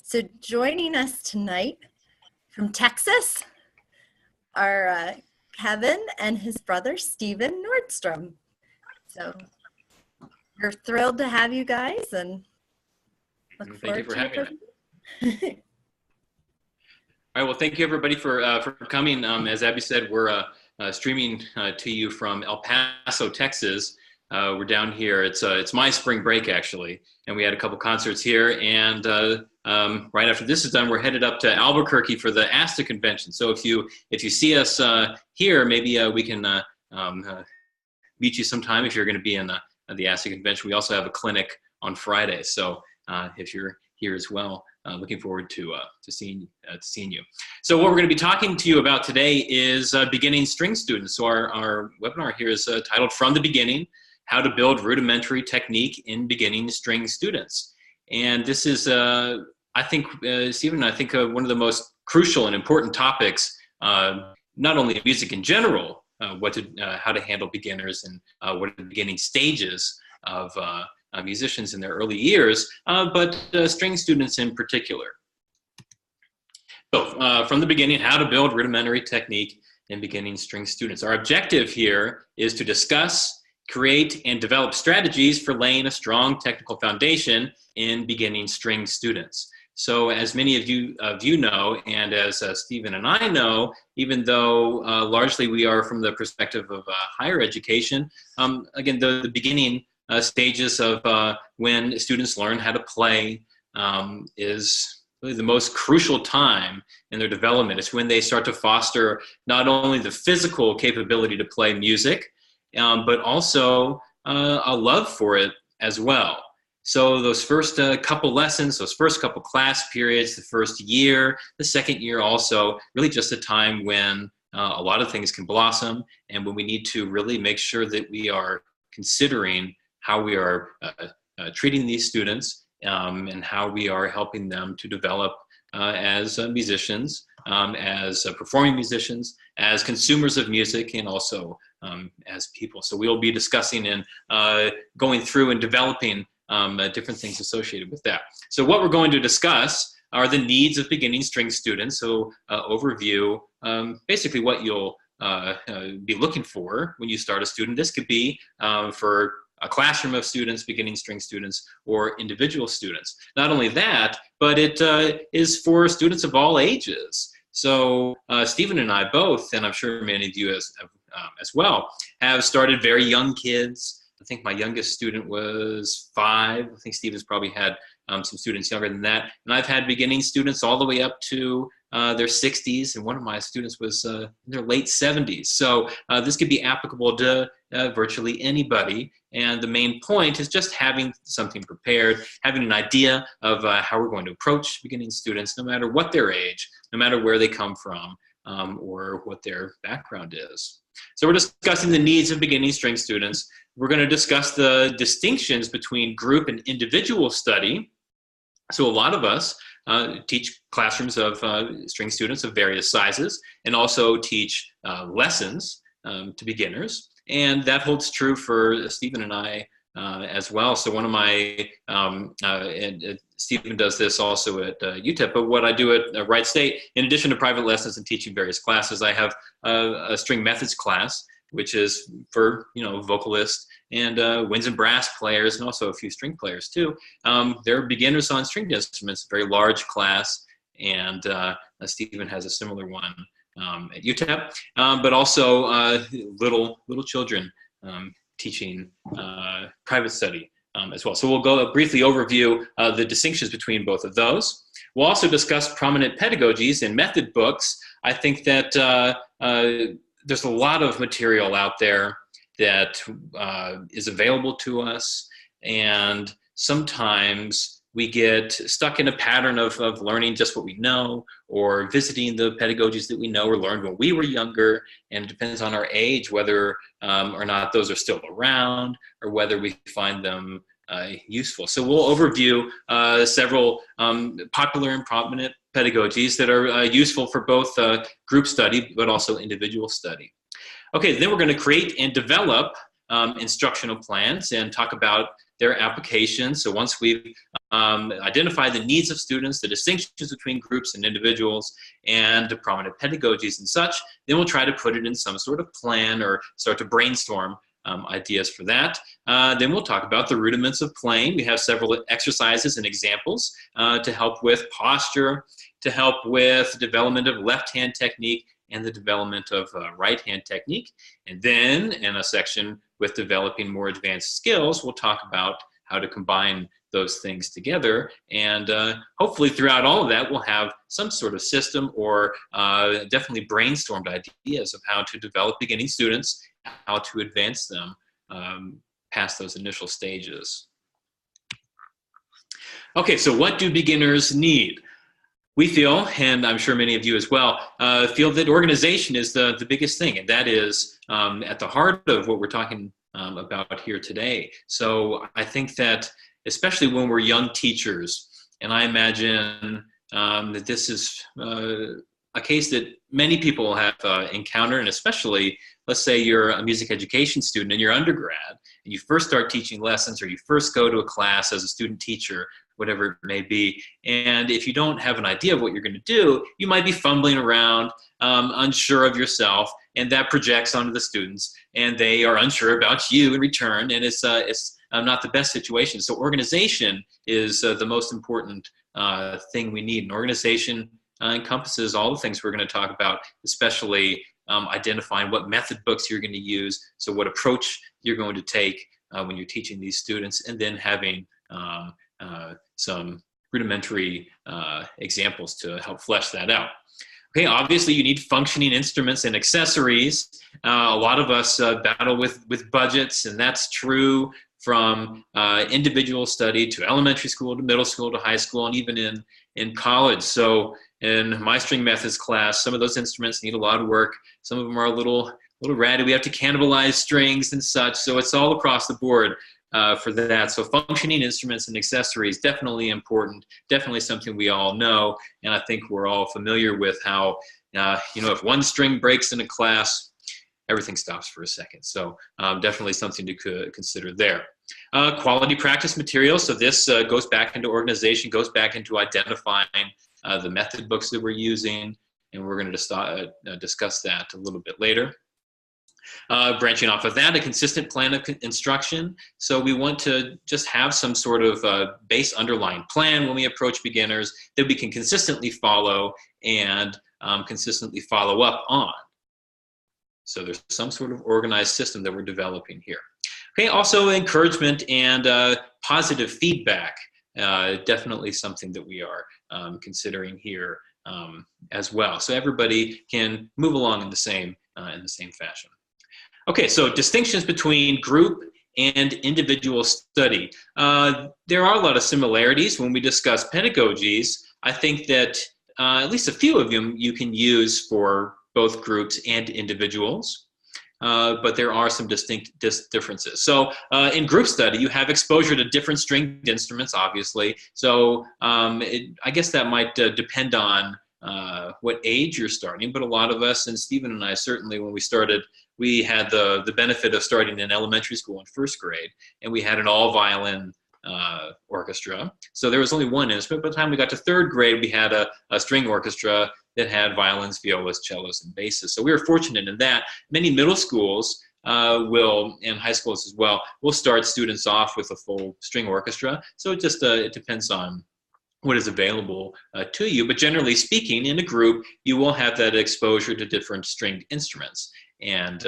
So joining us tonight from Texas are Kevin and his brother, Stephen Nordstrom. So we're thrilled to have you guys and look Thank you forward for to having it. All right, well, thank you everybody for coming. As Abby said, we're streaming to you from El Paso, Texas. We're down here. It's my spring break actually, and we had a couple concerts here. And right after this is done, we're headed up to Albuquerque for the ASTA convention. So if you see us here, maybe we can meet you sometime if you're going to be in the ASTA convention. We also have a clinic on Friday, so if you're here as well. Looking forward to seeing you. So what we're going to be talking to you about today is beginning string students. So our webinar here is titled From the Beginning, How to Build Rudimentary Technique in Beginning String Students. And this is, I think, Stephen, one of the most crucial and important topics, not only in music in general, how to handle beginners and what are the beginning stages of musicians in their early years, but string students in particular. So from the beginning, how to build rudimentary technique in beginning string students. Our objective here is to discuss, create, and develop strategies for laying a strong technical foundation in beginning string students. So as many of you know, and as Stephen and I know, even though largely we are from the perspective of higher education, again, the beginning stages of when students learn how to play is really the most crucial time in their development. It's when they start to foster not only the physical capability to play music, but also a love for it as well. So those first couple lessons, those first couple class periods, the first year, the second year also, really just a time when a lot of things can blossom and when we need to really make sure that we are considering how we are treating these students and how we are helping them to develop as musicians, as performing musicians, as consumers of music, and also as people. So we'll be discussing and going through and developing different things associated with that. So what we're going to discuss are the needs of beginning string students. So overview, basically what you'll be looking for when you start a student. This could be for a classroom of students, beginning string students, or individual students. Not only that, but it is for students of all ages. So Stephen and I both, and I'm sure many of you as well, have started very young kids. I think my youngest student was 5. I think Stephen's probably had some students younger than that. And I've had beginning students all the way up to their 60s, and one of my students was in their late 70s. So this could be applicable to virtually anybody. And the main point is just having something prepared, having an idea of how we're going to approach beginning students, no matter what their age, no matter where they come from, or what their background is. So we're discussing the needs of beginning string students. We're going to discuss the distinctions between group and individual study. So a lot of us teach classrooms of string students of various sizes and also teach lessons to beginners. And that holds true for Stephen and I as well. So one of my, and Stephen does this also at UTEP, but what I do at Wright State, in addition to private lessons and teaching various classes, I have a string methods class, which is for, vocalists and winds and brass players, and also a few string players too. They're beginners on stringed instruments, a very large class, and Stephen has a similar one at UTEP, but also little children teaching private study as well. So we'll go briefly overview the distinctions between both of those. We'll also discuss prominent pedagogies and method books. I think that there's a lot of material out there that is available to us, and sometimes we get stuck in a pattern of learning just what we know, or visiting the pedagogies that we know or learned when we were younger, and it depends on our age whether or not those are still around, or whether we find them useful. So we'll overview several popular and prominent pedagogies that are useful for both group study but also individual study. Okay, then we're going to create and develop instructional plans and talk about their applications. So once we've identified the needs of students, the distinctions between groups and individuals, and the prominent pedagogies and such, then we'll try to put it in some sort of plan or start to brainstorm ideas for that. Then we'll talk about the rudiments of playing. We have several exercises and examples to help with posture, to help with development of left-hand technique and the development of right-hand technique. And then in a section with developing more advanced skills, we'll talk about how to combine those things together. And hopefully throughout all of that, we'll have some sort of system or definitely brainstormed ideas of how to develop beginning students, how to advance them past those initial stages. Okay, so what do beginners need? We feel, and I'm sure many of you as well, feel that organization is the biggest thing, and that is at the heart of what we're talking about here today. So I think that especially when we're young teachers, and I imagine that this is a case that many people have encountered, and especially, let's say you're a music education student in your undergrad, and you first start teaching lessons, or you first go to a class as a student teacher, whatever it may be. And if you don't have an idea of what you're going to do, you might be fumbling around, unsure of yourself, and that projects onto the students, and they are unsure about you in return, and it's not the best situation. So organization is the most important thing we need. An organization encompasses all the things we're going to talk about, especially identifying what method books you're going to use, so what approach you're going to take when you're teaching these students, and then having some rudimentary examples to help flesh that out. Okay, obviously you need functioning instruments and accessories. A lot of us battle with budgets, and that's true from individual study to elementary school to middle school to high school, and even in college. So in my string methods class, some of those instruments need a lot of work. Some of them are a little ratty. We have to cannibalize strings and such. So it's all across the board for that. So functioning instruments and accessories, definitely important, definitely something we all know. And I think we're all familiar with how, if one string breaks in a class, everything stops for a second. So definitely something to consider there. Quality practice materials. So this goes back into organization, goes back into identifying the method books that we're using, and we're going to discuss that a little bit later. Branching off of that, a consistent plan of instruction. So we want to just have some sort of base underlying plan when we approach beginners that we can consistently follow and consistently follow up on. So there's some sort of organized system that we're developing here. Okay, also encouragement and positive feedback. Definitely something that we are considering here as well. So everybody can move along in the same fashion. Okay, so distinctions between group and individual study. There are a lot of similarities when we discuss pedagogies. I think that at least a few of them you can use for both groups and individuals, but there are some distinct differences. So in group study, you have exposure to different stringed instruments, obviously. So I guess that might depend on what age you're starting, but a lot of us, and Stephen and I certainly, when we started, we had the benefit of starting in elementary school in first grade, and we had an all-violin orchestra. So there was only one instrument. By the time we got to third grade, we had a string orchestra that had violins, violas, cellos, and basses. So we were fortunate in that. Many middle schools will, and high schools as well, will start students off with a full string orchestra. So it just it depends on what is available to you. But generally speaking, in a group, you will have that exposure to different stringed instruments, and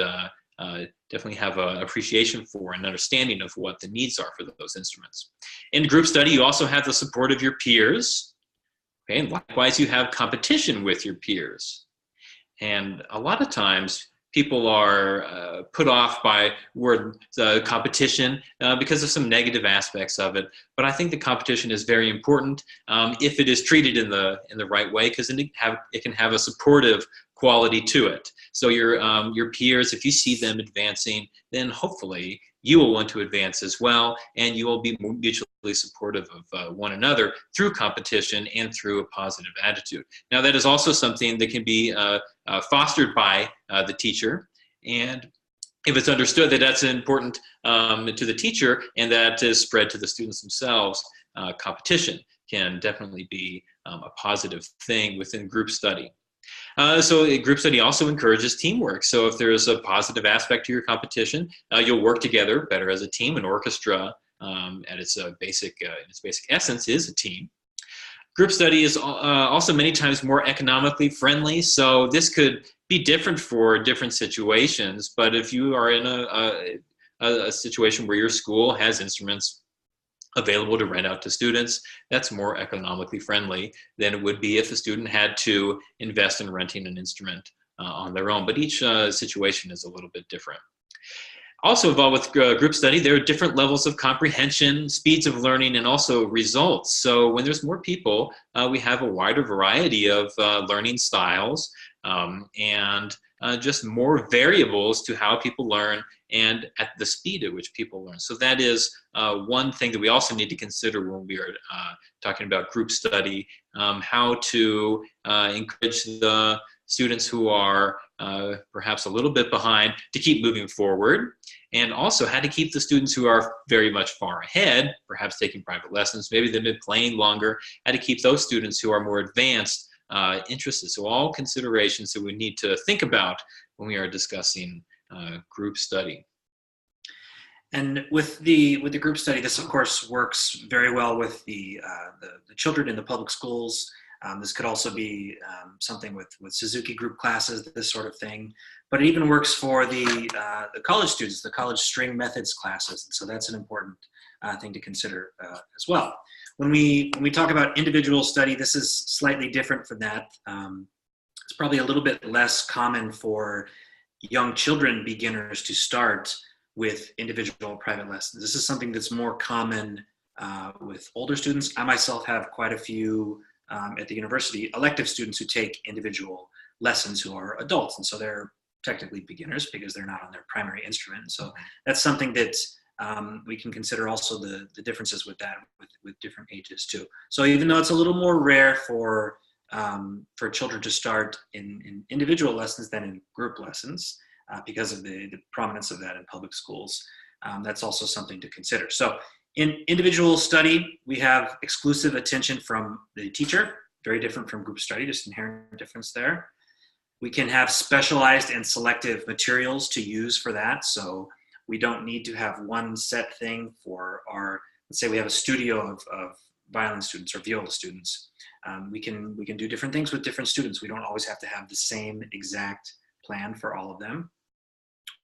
definitely have an appreciation for and understanding of what the needs are for those instruments. In group study, you also have the support of your peers. Okay, and likewise, you have competition with your peers. And a lot of times, people are put off by word competition because of some negative aspects of it. But I think the competition is very important if it is treated in the right way, because it can have a supportive quality to it. So your peers, if you see them advancing, then hopefully you will want to advance as well, and you will be mutually supportive of one another through competition and through a positive attitude. Now, that is also something that can be fostered by the teacher, and if it's understood that that's important to the teacher and that is spread to the students themselves, competition can definitely be a positive thing within group study. So a group study also encourages teamwork. So if there's a positive aspect to your competition, you'll work together better as a team. An orchestra, at its basic essence, is a team. Group study is also many times more economically friendly. So this could be different for different situations. But if you are in a situation where your school has instruments available to rent out to students, that's more economically friendly than it would be if a student had to invest in renting an instrument on their own. But each situation is a little bit different. Also involved with group study, there are different levels of comprehension, speeds of learning, and also results. So when there's more people, we have a wider variety of learning styles and just more variables to how people learn and at the speed at which people learn. So that is one thing that we also need to consider when we are talking about group study, how to encourage the students who are perhaps a little bit behind to keep moving forward, and also how to keep the students who are very much far ahead, perhaps taking private lessons, maybe they've been playing longer, how to keep those students who are more advanced interested. So all considerations that we need to think about when we are discussing group study. And with the group study, this of course works very well with the children in the public schools. This could also be something with Suzuki group classes, this sort of thing. But it even works for the college students, the college string methods classes. And so that's an important thing to consider as well. When we talk about individual study, this is slightly different from that. It's probably a little bit less common for young children beginners to start with individual private lessons. This is something that's more common with older students. I myself have quite a few at the university elective students who take individual lessons who are adults, and so they're technically beginners because they're not on their primary instrument. So that's something that we can consider also the differences with that with different ages too. So even though it's a little more rare for children to start in individual lessons than in group lessons because of the prominence of that in public schools, that's also something to consider. So in individual study, we have exclusive attention from the teacher, very different from group study, just inherent difference there. We can have specialized and selective materials to use for that. So we don't need to have one set thing for our, let's say we have a studio of violin students or viola students. We can do different things with different students. We don't always have to have the same exact plan for all of them,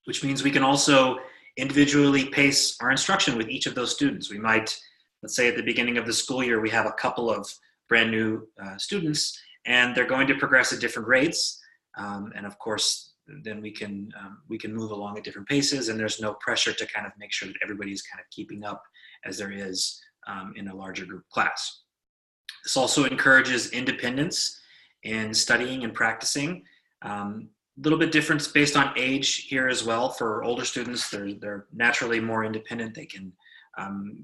which means we can also individually pace our instruction with each of those students. We might, let's say at the beginning of the school year, we have a couple of brand new students and they're going to progress at different rates. And of course, then we can move along at different paces, and there's no pressure to kind of make sure that everybody's kind of keeping up as there is in a larger group class. This also encourages independence in studying and practicing. Little bit different based on age here as well. For older students, they're naturally more independent. They can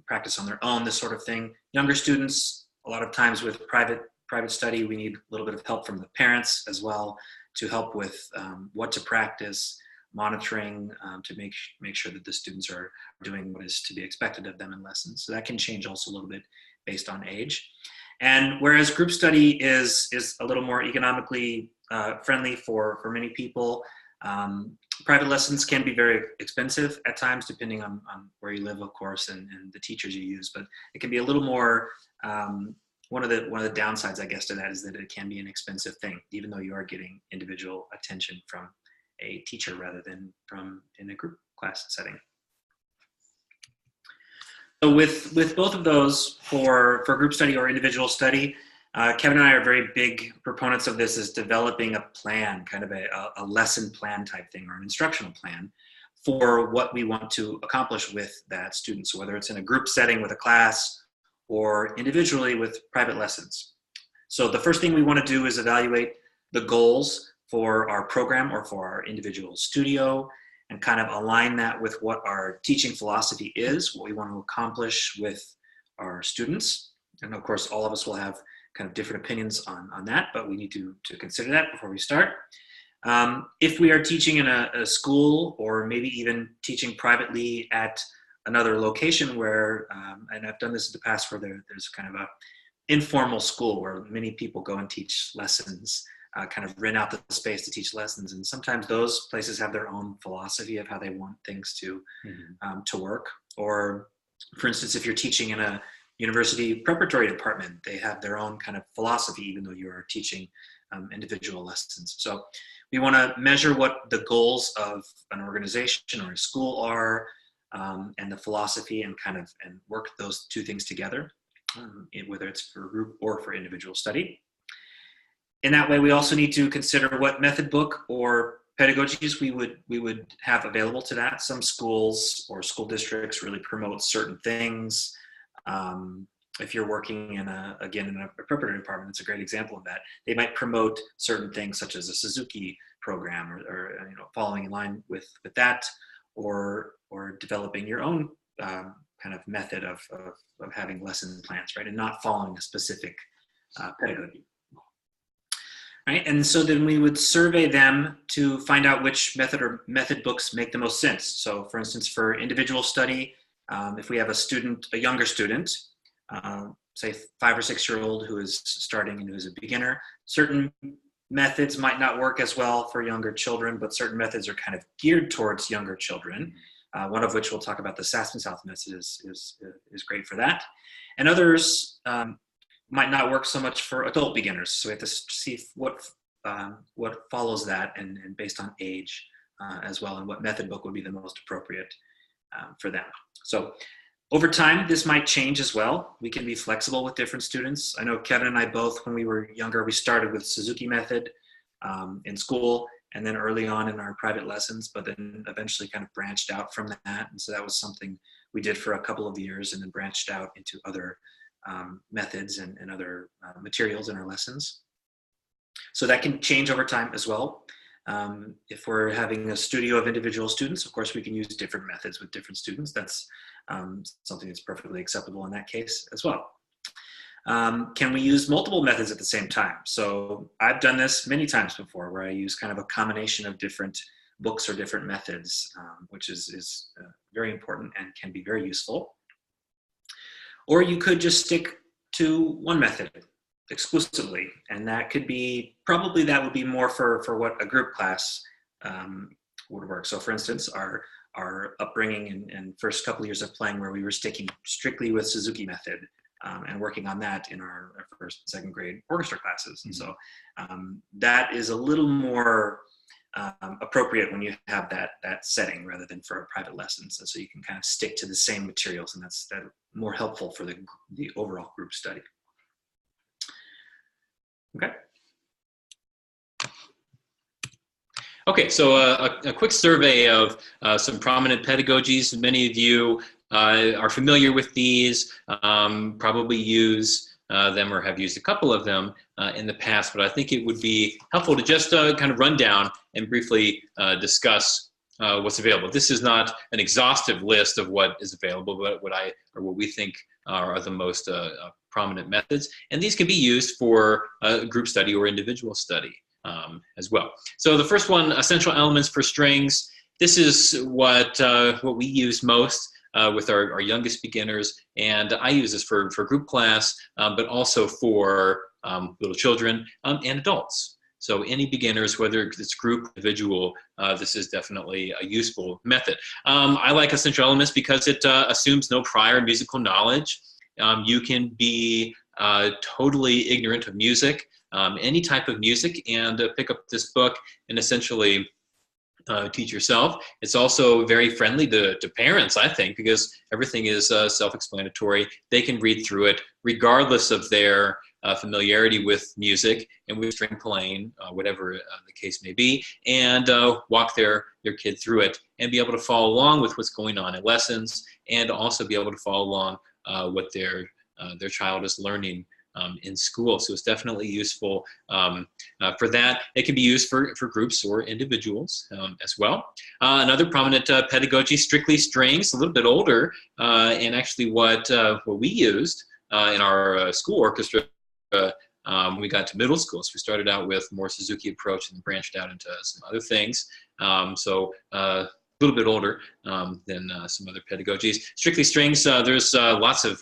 practice on their own, this sort of thing. Younger students, a lot of times with private study, we need a little bit of help from the parents as well to help with what to practice, monitoring to make sure that the students are doing what is to be expected of them in lessons. So that can change also a little bit based on age. And whereas group study is a little more economically friendly for many people, private lessons can be very expensive at times, depending on where you live, of course, and the teachers you use. But it can be a little more, one of the downsides, I guess, to that is that it can be an expensive thing, even though you are getting individual attention from a teacher rather than from in a group class setting. So with both of those, for group study or individual study, Kevin and I are very big proponents of this, is developing a plan, kind of a lesson plan type thing, or an instructional plan for what we want to accomplish with that student. So whether it's in a group setting with a class or individually with private lessons. So the first thing we want to do is evaluate the goals for our program or for our individual studio, and kind of align that with what our teaching philosophy is, what we want to accomplish with our students. And of course, all of us will have kind of different opinions on that, but we need to consider that before we start. If we are teaching in a school, or maybe even teaching privately at another location where, and I've done this in the past, where there's kind of a informal school where many people go and teach lessons, kind of rent out the space to teach lessons. And sometimes those places have their own philosophy of how they want things to work. Or for instance, if you're teaching in a university preparatory department, they have their own kind of philosophy, even though you are teaching individual lessons. So we want to measure what the goals of an organization or a school are, and the philosophy, and work those two things together, whether it's for group or for individual study. In that way, we also need to consider what method book or pedagogies we would have available to that. Some schools or school districts really promote certain things. If you're working in a preparatory department, it's a great example of that. They might promote certain things such as a Suzuki program, or following in line with that, or developing your own kind of method of having lesson plans, right, and not following a specific pedagogy. Right, and so then we would survey them to find out which method books make the most sense. So, for instance, for individual study, if we have a younger student, say 5 or 6 year old who is starting and who is a beginner, certain methods might not work as well for younger children, but certain methods are kind of geared towards younger children. One of which we'll talk about, the South method is great for that, and others might not work so much for adult beginners. So we have to see what follows that, and based on age as well, and what method book would be the most appropriate for them. So over time, this might change as well. We can be flexible with different students. I know Kevin and I both, when we were younger, we started with Suzuki method in school, and then early on in our private lessons, but then eventually kind of branched out from that. And so that was something we did for a couple of years, and then branched out into other methods and other materials in our lessons. So that can change over time as well. If we're having a studio of individual students, of course, we can use different methods with different students. That's something that's perfectly acceptable in that case as well. Can we use multiple methods at the same time? So I've done this many times before, where I use kind of a combination of different books or different methods, which is very important and can be very useful. Or you could just stick to one method exclusively, and that could be, probably that would be more for what a group class would work. So for instance, our upbringing and first couple of years of playing, where we were sticking strictly with Suzuki method, and working on that in our first and second grade orchestra classes. And so that is a little more appropriate when you have that setting, rather than for private lessons. And so you can kind of stick to the same materials, and that's more helpful for the overall group study. Okay, so a quick survey of some prominent pedagogies. Many of you are familiar with these, probably use them or have used a couple of them in the past, but I think it would be helpful to just kind of run down and briefly discuss what's available. This is not an exhaustive list of what is available, but what we think are the most prominent methods, and these can be used for group study or individual study as well. So the first one, essential elements for strings. This is what we use most with our youngest beginners, and I use this for group class, but also for little children and adults. So any beginners, whether it's group, individual, this is definitely a useful method. I like essential elements because it assumes no prior musical knowledge. You can be totally ignorant of music, any type of music, and pick up this book and essentially teach yourself. It's also very friendly to parents, I think, because everything is self-explanatory. They can read through it regardless of their familiarity with music and with string playing, whatever the case may be, and walk their kid through it and be able to follow along with what's going on in lessons, and also be able to follow along what their child is learning in school. So it's definitely useful for that. It can be used for groups or individuals as well. Another prominent pedagogy, strictly strings, a little bit older, and actually what we used in our school orchestra we got to middle school. So we started out with more Suzuki approach and branched out into some other things. A little bit older than some other pedagogies. Strictly Strings, there's lots of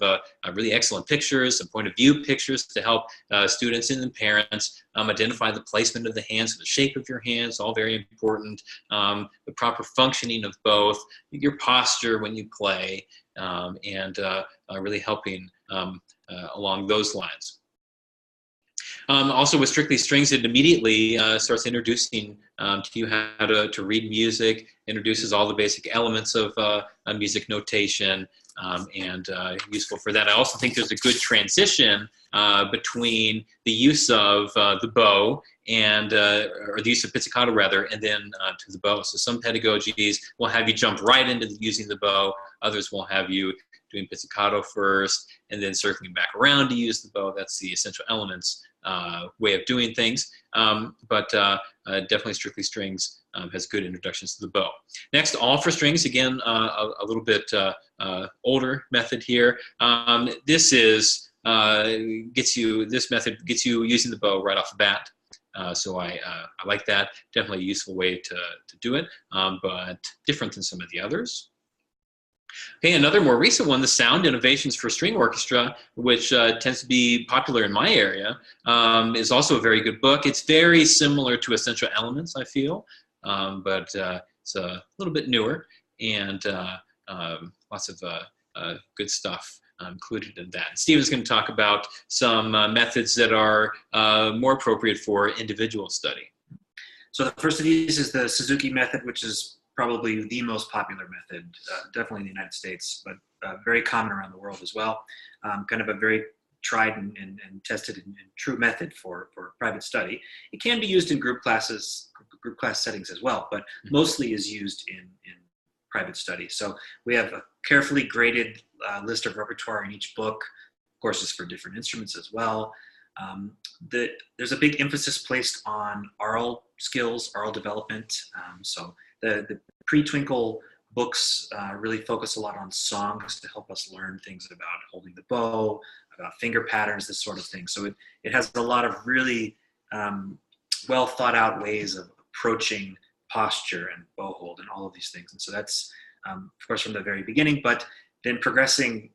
really excellent pictures, some point of view pictures to help students and parents identify the placement of the hands, the shape of your hands, all very important, the proper functioning of both, your posture when you play, and really helping along those lines. Also with Strictly Strings, it immediately starts introducing to you how to read music, introduces all the basic elements of music notation, and useful for that. I also think there's a good transition between the use of the bow and, or the use of pizzicato rather, and then to the bow. So some pedagogies will have you jump right into using the bow, others will have you doing pizzicato first, and then circling back around to use the bow. That's the essential elements way of doing things, but definitely Strictly Strings has good introductions to the bow. Next, All for Strings, again, a little bit older method here. This method gets you using the bow right off the bat. So I like that. Definitely a useful way to do it, but different than some of the others. Okay, another more recent one, the Sound Innovations for String Orchestra, which tends to be popular in my area, is also a very good book. It's very similar to Essential Elements, I feel, but it's a little bit newer, and lots of good stuff included in that. Stephen's going to talk about some methods that are more appropriate for individual study. So the first of these is the Suzuki method, which is probably the most popular method, definitely in the United States, but very common around the world as well. Kind of a very tried and tested and true method for private study. It can be used in group class settings as well, but mostly is used in private study. So we have a carefully graded list of repertoire in each book, courses for different instruments as well. There's a big emphasis placed on aural skills, aural development. So the pre-Twinkle books really focus a lot on songs to help us learn things about holding the bow, about finger patterns, this sort of thing. So it has a lot of really well thought out ways of approaching posture and bow hold and all of these things. And so that's, of course, from the very beginning, but then progressing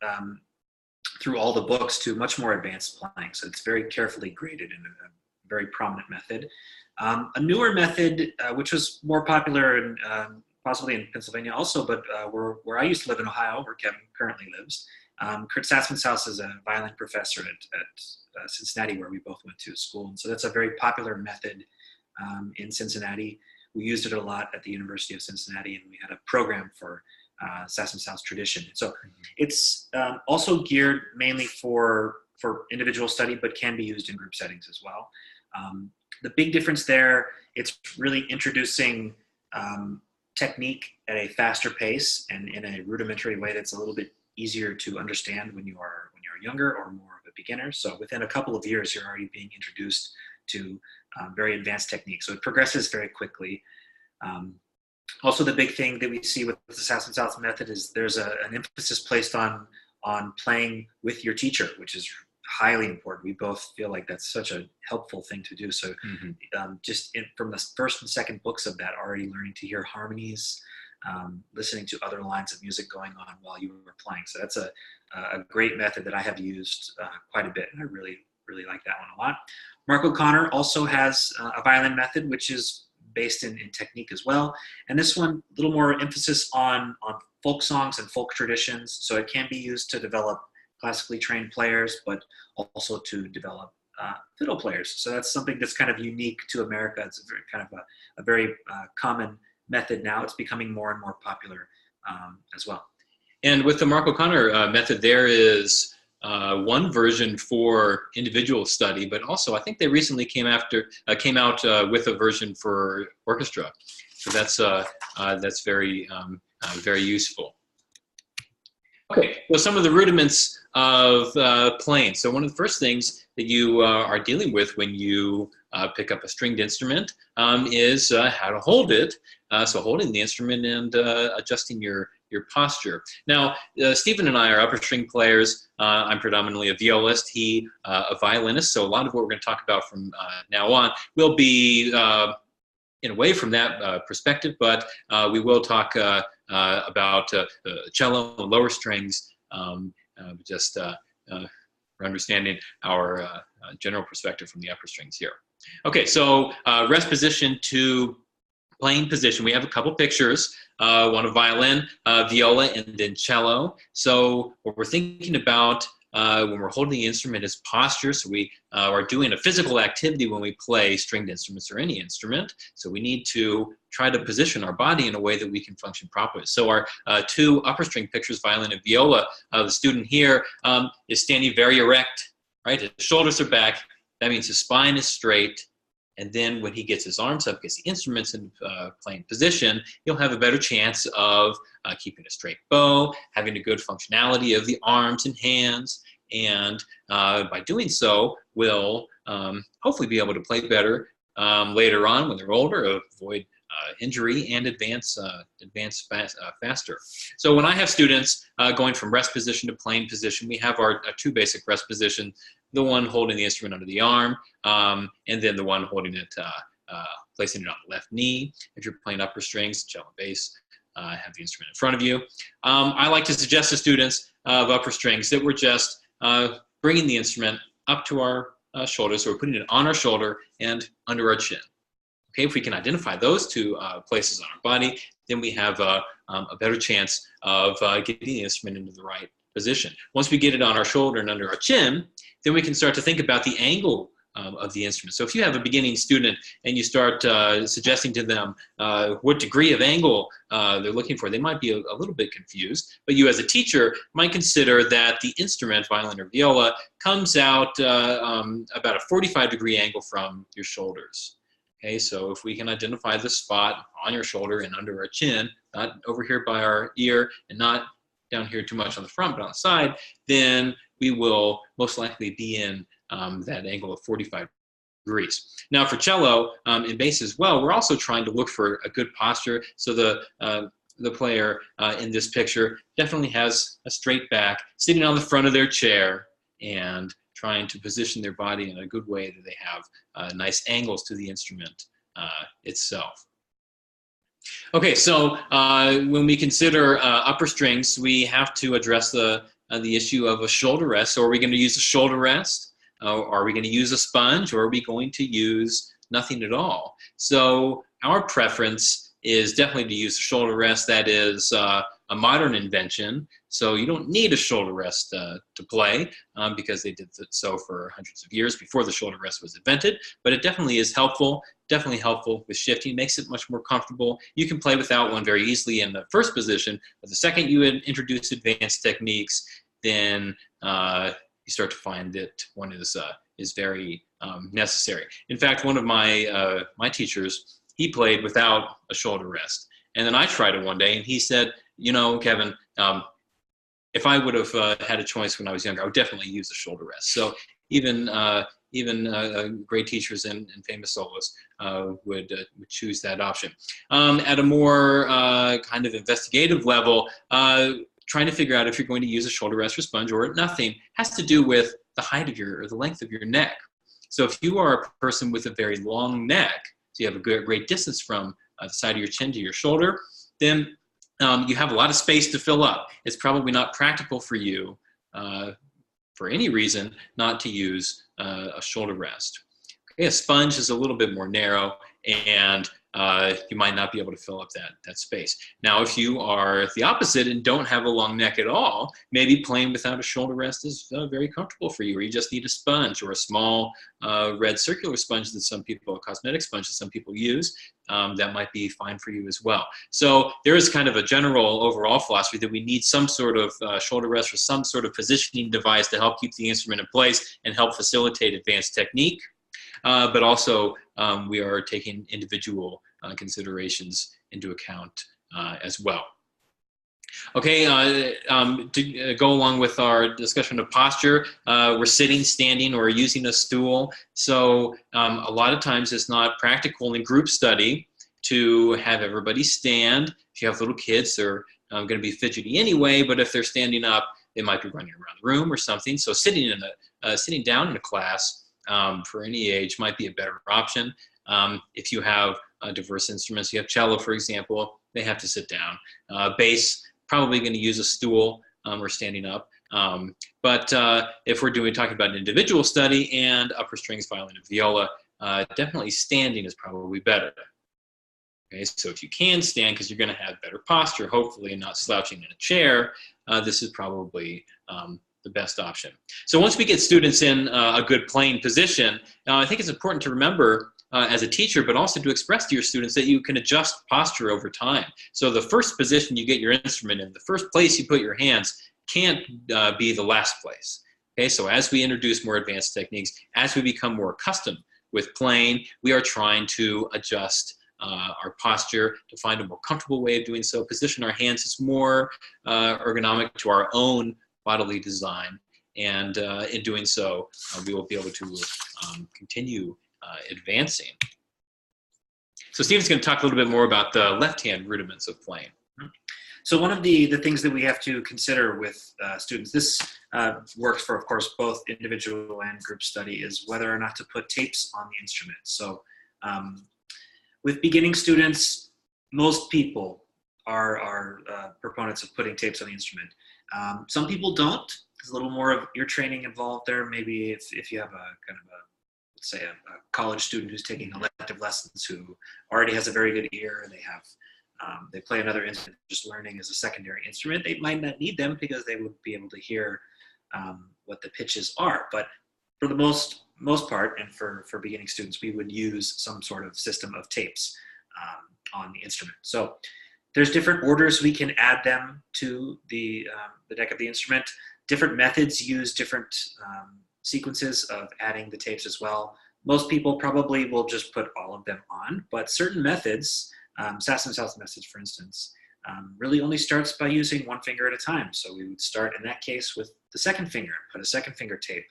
through all the books to much more advanced playing. So it's very carefully graded and a very prominent method. A newer method, which was more popular in, possibly in Pennsylvania also, but where I used to live in Ohio, where Kevin currently lives. Kurt Sassman's house is a violin professor at Cincinnati, where we both went to school. And so that's a very popular method in Cincinnati. We used it a lot at the University of Cincinnati, and we had a program for Sassman's house tradition. So it's also geared mainly for individual study, but can be used in group settings as well. The big difference there, it's really introducing technique at a faster pace and in a rudimentary way that's a little bit easier to understand when you're younger or more of a beginner. So within a couple of years, you're already being introduced to very advanced techniques. So it progresses very quickly. Also, the big thing that we see with the Sassman's house method is there's an emphasis placed on playing with your teacher, which is highly important. We both feel like that's such a helpful thing to do. So from the first and second books of that, already learning to hear harmonies, listening to other lines of music going on while you were playing. So that's a great method that I have used quite a bit, and I really, really like that one a lot. Mark O'Connor also has a violin method, which is based in technique as well. And this one, a little more emphasis on folk songs and folk traditions. So it can be used to develop classically trained players, but also to develop fiddle players. So that's something that's kind of unique to America. It's a very common method now. It's becoming more and more popular as well. And with the Mark O'Connor method, there is one version for individual study, but also I think they recently came out with a version for orchestra. So that's very very useful. Okay, so some of the rudiments of playing. So one of the first things that you are dealing with when you pick up a stringed instrument is how to hold it. So holding the instrument and adjusting your your posture. Now, Stephen and I are upper string players. I'm predominantly a violist, he a violinist, so a lot of what we're going to talk about from now on will be in a way from that perspective, but we will talk about cello and lower strings, just for understanding our general perspective from the upper strings here. Okay, so rest position to playing position. We have a couple pictures, one of violin, viola, and then cello. So what we're thinking about when we're holding the instrument is posture. So we are doing a physical activity when we play stringed instruments or any instrument. So we need to try to position our body in a way that we can function properly. So our two upper string pictures, violin and viola, the student here is standing very erect, right? His shoulders are back. That means his spine is straight. And then when he gets his arms up, gets the instruments in playing position, he'll have a better chance of keeping a straight bow, having a good functionality of the arms and hands, and by doing so, will hopefully be able to play better later on when they're older, avoid injury, and advance faster. So when I have students going from rest position to playing position, we have our two basic rest positions. The one holding the instrument under the arm, and then the one holding it, placing it on the left knee. If you're playing upper strings, cello, bass, have the instrument in front of you. I like to suggest to students of upper strings that we're just bringing the instrument up to our shoulders, so we're putting it on our shoulder and under our chin. Okay, if we can identify those two places on our body, then we have a better chance of getting the instrument into the right position. Once we get it on our shoulder and under our chin, then we can start to think about the angle of the instrument. So if you have a beginning student and you start suggesting to them what degree of angle they're looking for, they might be a little bit confused. But you as a teacher might consider that the instrument, violin or viola, comes out about a 45-degree angle from your shoulders. Okay, so if we can identify the spot on your shoulder and under our chin, not over here by our ear and not down here too much on the front, but on the side, then we will most likely be in that angle of 45 degrees. Now for cello and bass as well, we're also trying to look for a good posture. So the player in this picture definitely has a straight back, sitting on the front of their chair and trying to position their body in a good way that they have nice angles to the instrument itself. Okay, so when we consider upper strings, we have to address the issue of a shoulder rest. So are we going to use a shoulder rest? Are we going to use a sponge, or are we going to use nothing at all? So our preference is definitely to use a shoulder rest. That is a modern invention. So you don't need a shoulder rest to play because they did so for hundreds of years before the shoulder rest was invented. But it definitely is helpful, definitely helpful with shifting, makes it much more comfortable. You can play without one very easily in the first position, but the second you introduce advanced techniques, then you start to find that one is very necessary. In fact, one of my teachers, he played without a shoulder rest. And then I tried it one day, and he said, you know, Kevin, if I would have had a choice when I was younger, I would definitely use a shoulder rest. So even great teachers and famous soloists would choose that option. At a more kind of investigative level, trying to figure out if you're going to use a shoulder rest or sponge or nothing has to do with the height of or the length of your neck. So if you are a person with a very long neck, so you have a great distance from the side of your chin to your shoulder, then you have a lot of space to fill up. It's probably not practical for you, for any reason, not to use a shoulder rest. Okay, a sponge is a little bit more narrow, and you might not be able to fill up that space. Now, if you are the opposite and don't have a long neck at all, maybe playing without a shoulder rest is very comfortable for you, or you just need a sponge or a small red circular sponge that some people, a cosmetic sponge that some people use, that might be fine for you as well. So there is kind of a general overall philosophy that we need some sort of shoulder rest or some sort of positioning device to help keep the instrument in place and help facilitate advanced technique. But also we are taking individual considerations into account as well. Okay, to go along with our discussion of posture, we're sitting, standing, or using a stool. So a lot of times it's not practical in group study to have everybody stand. If you have little kids, they're going to be fidgety anyway, but if they're standing up, they might be running around the room or something. So sitting down in a class for any age might be a better option. If you have diverse instruments, you have cello, for example, they have to sit down. Bass, probably going to use a stool or standing up. But if we're talking about an individual study and upper strings, violin, and viola, definitely standing is probably better. Okay, so if you can stand, because you're going to have better posture, hopefully, and not slouching in a chair, this is probably the best option. So once we get students in a good playing position, I think it's important to remember as a teacher, but also to express to your students that you can adjust posture over time. So the first position you get your instrument in, the first place you put your hands, can't be the last place. Okay, so as we introduce more advanced techniques, as we become more accustomed with playing, we are trying to adjust our posture to find a more comfortable way of doing so, position our hands as more ergonomic to our own bodily design, and in doing so, we will be able to continue advancing. So Stephen's going to talk a little bit more about the left-hand rudiments of playing. So one of the things that we have to consider with students, this works for, of course, both individual and group study, is whether or not to put tapes on the instrument. So with beginning students, most people are proponents of putting tapes on the instrument. Some people don't. There's a little more of ear training involved there. Maybe if you have a kind of let's say a college student who's taking elective lessons who already has a very good ear, and they play another instrument, just learning as a secondary instrument, they might not need them because they would be able to hear what the pitches are. But for the most part, and for beginning students, we would use some sort of system of tapes on the instrument. So there's different orders we can add them to the deck of the instrument. Different methods use different sequences of adding the tapes as well. Most people probably will just put all of them on, but certain methods, Sass and South message, for instance, really only starts by using one finger at a time. So we would start in that case with the second finger, put a second finger tape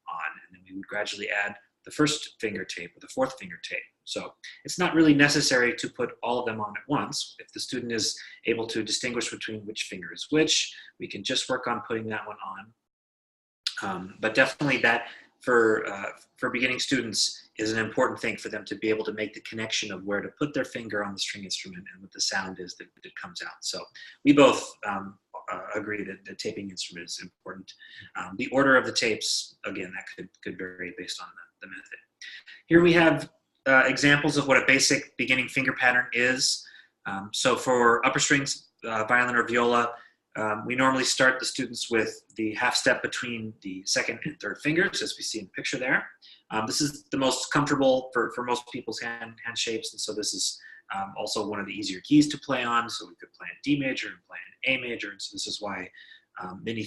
on, and then we would gradually add the first finger tape or the fourth finger tape. So it's not really necessary to put all of them on at once. If the student is able to distinguish between which finger is which, we can just work on putting that one on. But definitely that for beginning students is an important thing for them to be able to make the connection of where to put their finger on the string instrument and what the sound is that comes out. So we both agree that the taping instrument is important. The order of the tapes, again, that could vary based on the method. Here we have examples of what a basic beginning finger pattern is. So for upper strings, violin or viola, we normally start the students with the half step between the second and third fingers, as we see in the picture there. This is the most comfortable for most people's hand shapes, and so this is also one of the easier keys to play on. So we could play in D major and play in A major, and so this is why many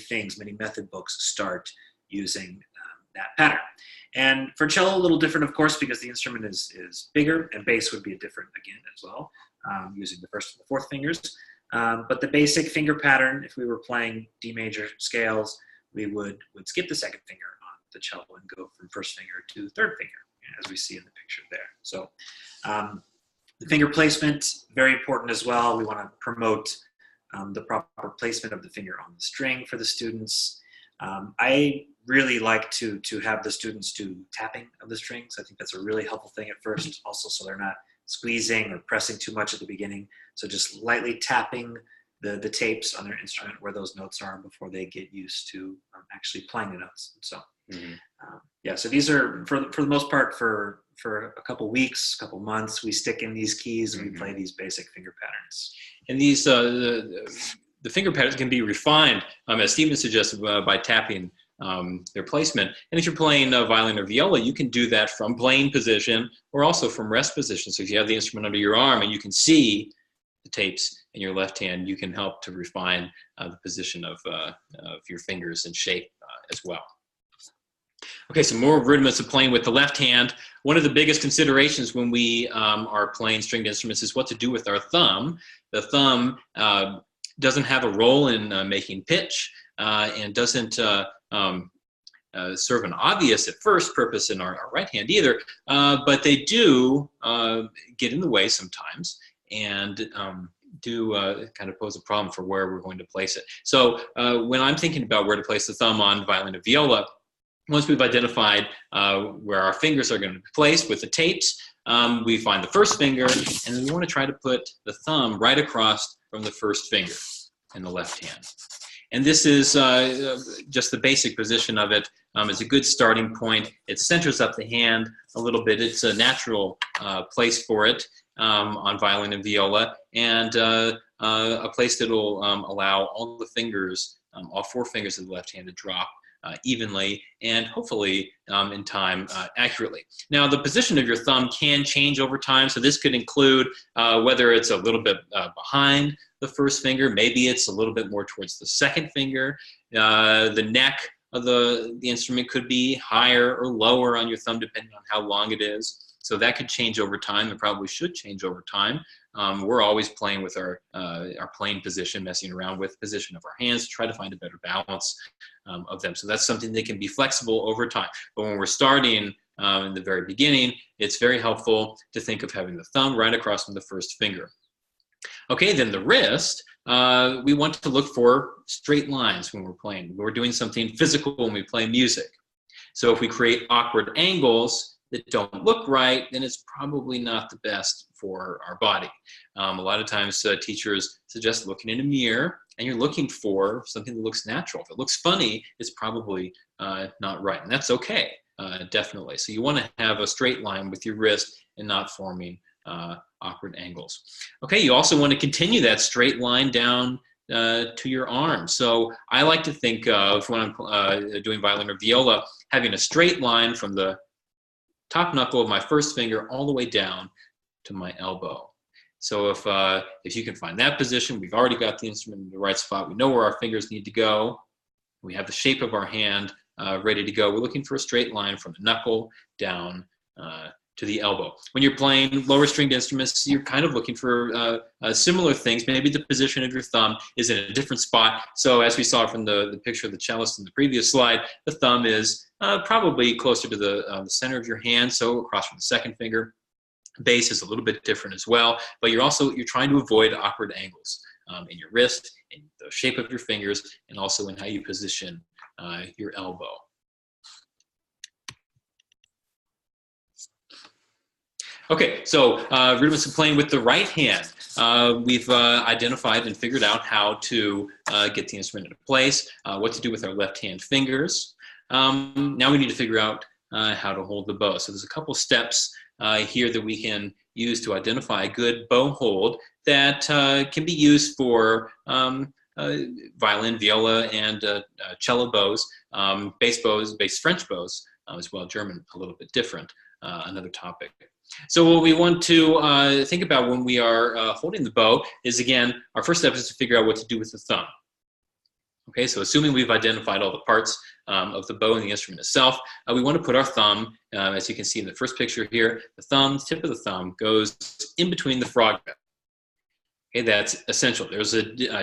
method books start using that pattern. And for cello, a little different, of course, because the instrument is bigger, and bass would be different again as well, using the first and the fourth fingers. But the basic finger pattern, if we were playing D major scales, we would skip the second finger on the cello and go from first finger to third finger, as we see in the picture there. So the finger placement, very important as well. We want to promote the proper placement of the finger on the string for the students. I really like to have the students do tapping of the strings. I think that's a really helpful thing at first, also so they're not squeezing or pressing too much at the beginning. So just lightly tapping the tapes on their instrument where those notes are before they get used to actually playing the notes. So yeah, so these are for the most part for a couple weeks, couple months, we stick in these keys and we play these basic finger patterns. And these the finger patterns can be refined, as Stephen suggested, by tapping their placement. And if you're playing violin or viola, you can do that from playing position or also from rest position. So if you have the instrument under your arm and you can see the tapes in your left hand, you can help to refine the position of your fingers and shape as well. Okay, so more rudiments of playing with the left hand. One of the biggest considerations when we are playing stringed instruments is what to do with our thumb. The thumb doesn't have a role in making pitch and doesn't serve an obvious at first purpose in our right hand either, but they do get in the way sometimes and do kind of pose a problem for where we're going to place it. So when I'm thinking about where to place the thumb on violin and viola, once we've identified where our fingers are going to be placed with the tapes, we find the first finger, and then we want to try to put the thumb right across from the first finger in the left hand. And this is just the basic position of it. It's a good starting point. It centers up the hand a little bit. It's a natural place for it on violin and viola, and a place that will allow all the fingers, all 4 fingers of the left hand to drop evenly and hopefully in time accurately. Now, the position of your thumb can change over time, so this could include whether it's a little bit behind the first finger, maybe it's a little bit more towards the second finger. The neck of the instrument could be higher or lower on your thumb depending on how long it is. So that could change over time. It probably should change over time. We're always playing with our playing position, messing around with the position of our hands to try to find a better balance of them. So that's something that can be flexible over time. But when we're starting in the very beginning, it's very helpful to think of having the thumb right across from the first finger. Okay, then the wrist, we want to look for straight lines when we're playing. We're doing something physical when we play music. So if we create awkward angles that don't look right, then it's probably not the best for our body. A lot of times teachers suggest looking in a mirror, and you're looking for something that looks natural. If it looks funny, it's probably not right, and that's okay, definitely. So you want to have a straight line with your wrist and not forming awkward angles. Okay, you also want to continue that straight line down to your arm. So I like to think of, when I'm doing violin or viola, having a straight line from the top knuckle of my first finger all the way down to my elbow. So if you can find that position, we've already got the instrument in the right spot. We know where our fingers need to go. We have the shape of our hand ready to go. We're looking for a straight line from the knuckle down to the elbow. When you're playing lower stringed instruments, you're kind of looking for similar things. Maybe the position of your thumb is in a different spot. So as we saw from the picture of the cellist in the previous slide, the thumb is probably closer to the center of your hand, so across from the second finger. Bass is a little bit different as well, but you're trying to avoid awkward angles in your wrist, in the shape of your fingers, and also in how you position your elbow. Okay, so rudiments of playing with the right hand. We've identified and figured out how to get the instrument into place, what to do with our left hand fingers. Now we need to figure out how to hold the bow. So there's a couple steps here that we can use to identify a good bow hold that can be used for violin, viola, and cello bows, bass French bows as well, German a little bit different, another topic. So what we want to think about when we are holding the bow is, again, our first step is to figure out what to do with the thumb. Okay, so assuming we've identified all the parts of the bow and the instrument itself, we want to put our thumb, as you can see in the first picture here, the tip of the thumb goes in between the frog grip. Okay, that's essential. There's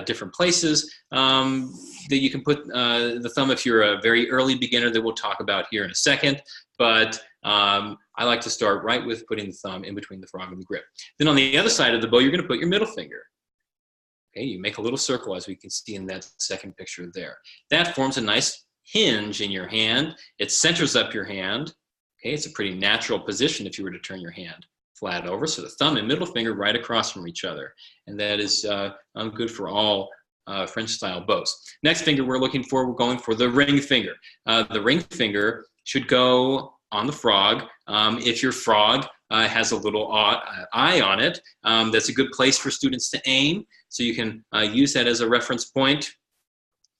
different places that you can put the thumb if you're a very early beginner that we'll talk about here in a second, but I like to start right with putting the thumb in between the frog and the grip. Then on the other side of the bow, you're going to put your middle finger. Okay, you make a little circle, as we can see in that second picture there. That forms a nice hinge in your hand. It centers up your hand. Okay, it's a pretty natural position if you were to turn your hand flat over. So the thumb and middle finger right across from each other. And that is good for all French style bows. Next finger we're going for the ring finger. The ring finger should go on the frog. If your frog has a little eye on it, that's a good place for students to aim. So you can use that as a reference point.